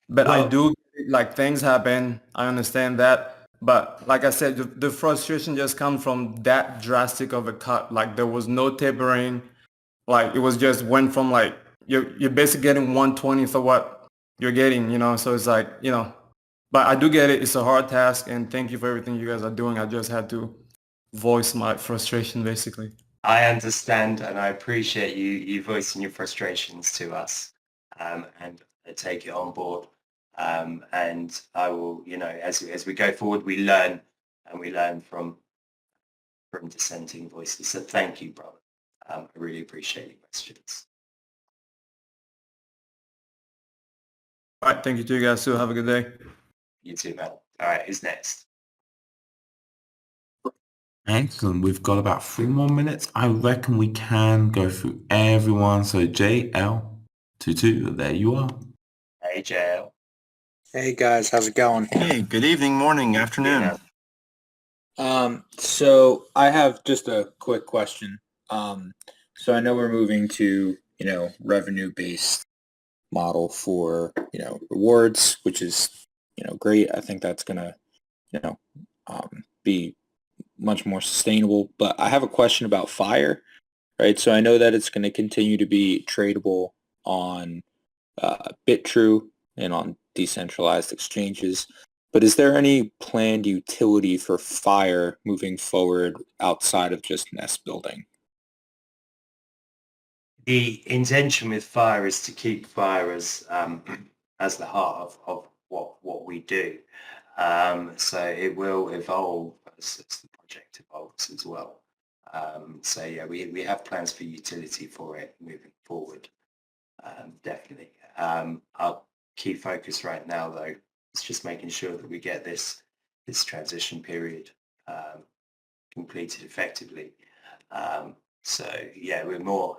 But I do, like things happen. I understand that. But like I said, the frustration just comes from that drastic of a cut. Like there was no tapering. Like it was just went from like you're basically getting 1/20th of what you're getting, you know. So it's like, you know, but I do get it. It's a hard task, and thank you for everything you guys are doing. I just had to voice my frustration, basically. I understand, and I appreciate you voicing your frustrations to us, and I take it on board. And I will, you know, as we go forward, we learn, and we learn from dissenting voices. So thank you, brother. I really appreciate your questions. All right, thank you to you guys too. Have a good day. You too, man. All right, who's next? Excellent. We've got about 3 more minutes. I reckon we can go through everyone. So JL22, there you are. Hey, JL. Hey guys, how's it going? Hey, good evening, morning, afternoon. So I have just a quick question. So I know we're moving to, revenue-based model for, rewards, which is, great. I think that's gonna, be much more sustainable. But I have a question about Fire, right? So I know that it's going to continue to be tradable on BitTrue and on decentralized exchanges. But is there any planned utility for Fire moving forward outside of just nest building? The intention with Fire is to keep Fire as the heart of what we do. So it will evolve as the project evolves as well. So yeah, we have plans for utility for it moving forward. Definitely. Our key focus right now, though, is just making sure that we get this transition period completed effectively. So yeah, we're more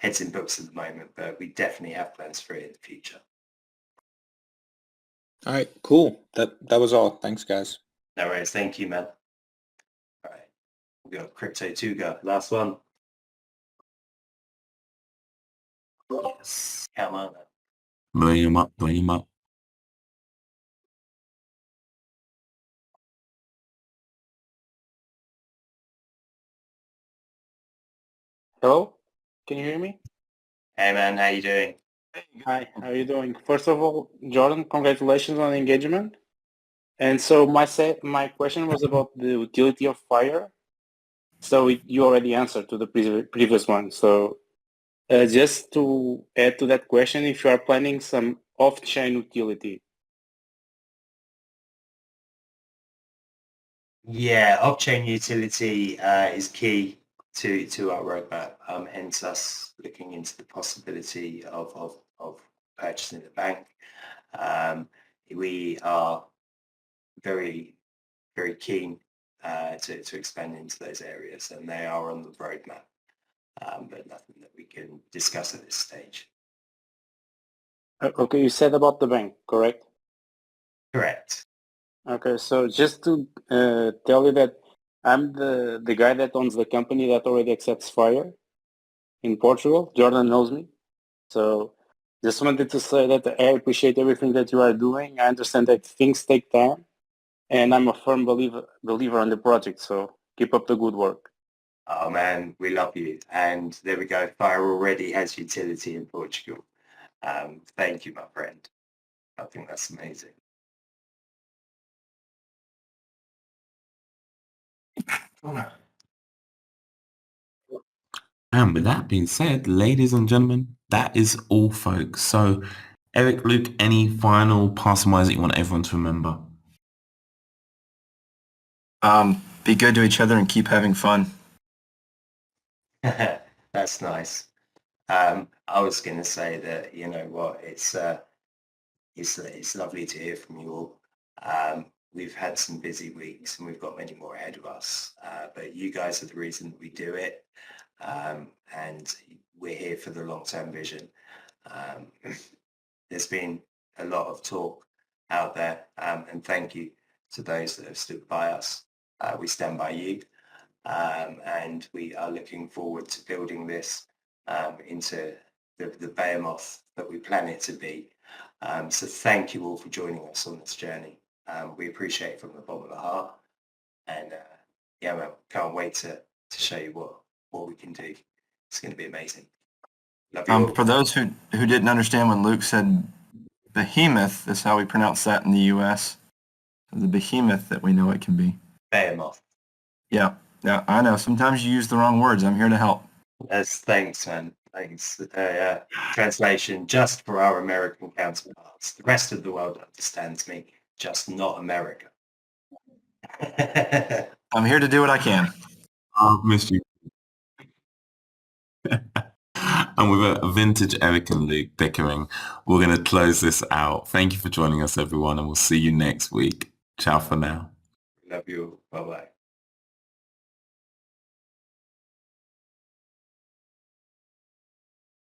heads in books at the moment, but we definitely have plans for it in the future. All right, cool. That was all. Thanks, guys. No worries. Thank you, man. All right. We've got Crypto 2 go. Last one. Yes. Come on. Bring him up, bring him up. Hello, can you hear me? Hey, man. How you doing? Hi, how are you doing? First of all, Jordan, congratulations on the engagement. And so my question was about the utility of Fire. So you already answered to the previous one. So just to add to that question, if you are planning some off-chain utility. Yeah, off-chain utility is key to our roadmap. Hence us looking into the possibility of purchasing the bank. We are very, very keen to expand into those areas, and they are on the roadmap, but nothing that we can discuss at this stage. Okay, you said about the bank, correct? Correct. Okay, so just to tell you that I'm the guy that owns the company that already accepts Fire in Portugal. Jordan knows me. So just wanted to say that I appreciate everything that you are doing. I understand that things take time, and I'm a firm believer on the project. So keep up the good work. Oh man, we love you. And there we go. Fire already has utility in Portugal. Thank you, my friend. I think that's amazing. And with that being said, ladies and gentlemen, that is all, folks. So, Eric, Luke, any final passing words that you want everyone to remember? Be good to each other and keep having fun. That's nice. I was going to say that, you know what, it's lovely to hear from you all. We've had some busy weeks and we've got many more ahead of us, but you guys are the reason that we do it, and we're here for the long-term vision. There's been a lot of talk out there, and thank you to those that have stood by us. We stand by you, and we are looking forward to building this into the behemoth that we plan it to be. So thank you all for joining us on this journey. We appreciate it from the bottom of the heart, and yeah, man, can't wait to show you what we can do. It's going to be amazing. Love you all. For those who didn't understand when Luke said behemoth, that's how we pronounce that in the U.S. The behemoth that we know it can be. Behemoth. Yeah, I know. Sometimes you use the wrong words. I'm here to help. Thanks, man. Thanks. Translation, just for our American counterparts. The rest of the world understands me, just not America. I'm here to do what I can. I've missed you. And with a vintage Eric and Luke bickering, we're going to close this out. Thank you for joining us, everyone, and we'll see you next week. Ciao for now. Love you. Bye-bye.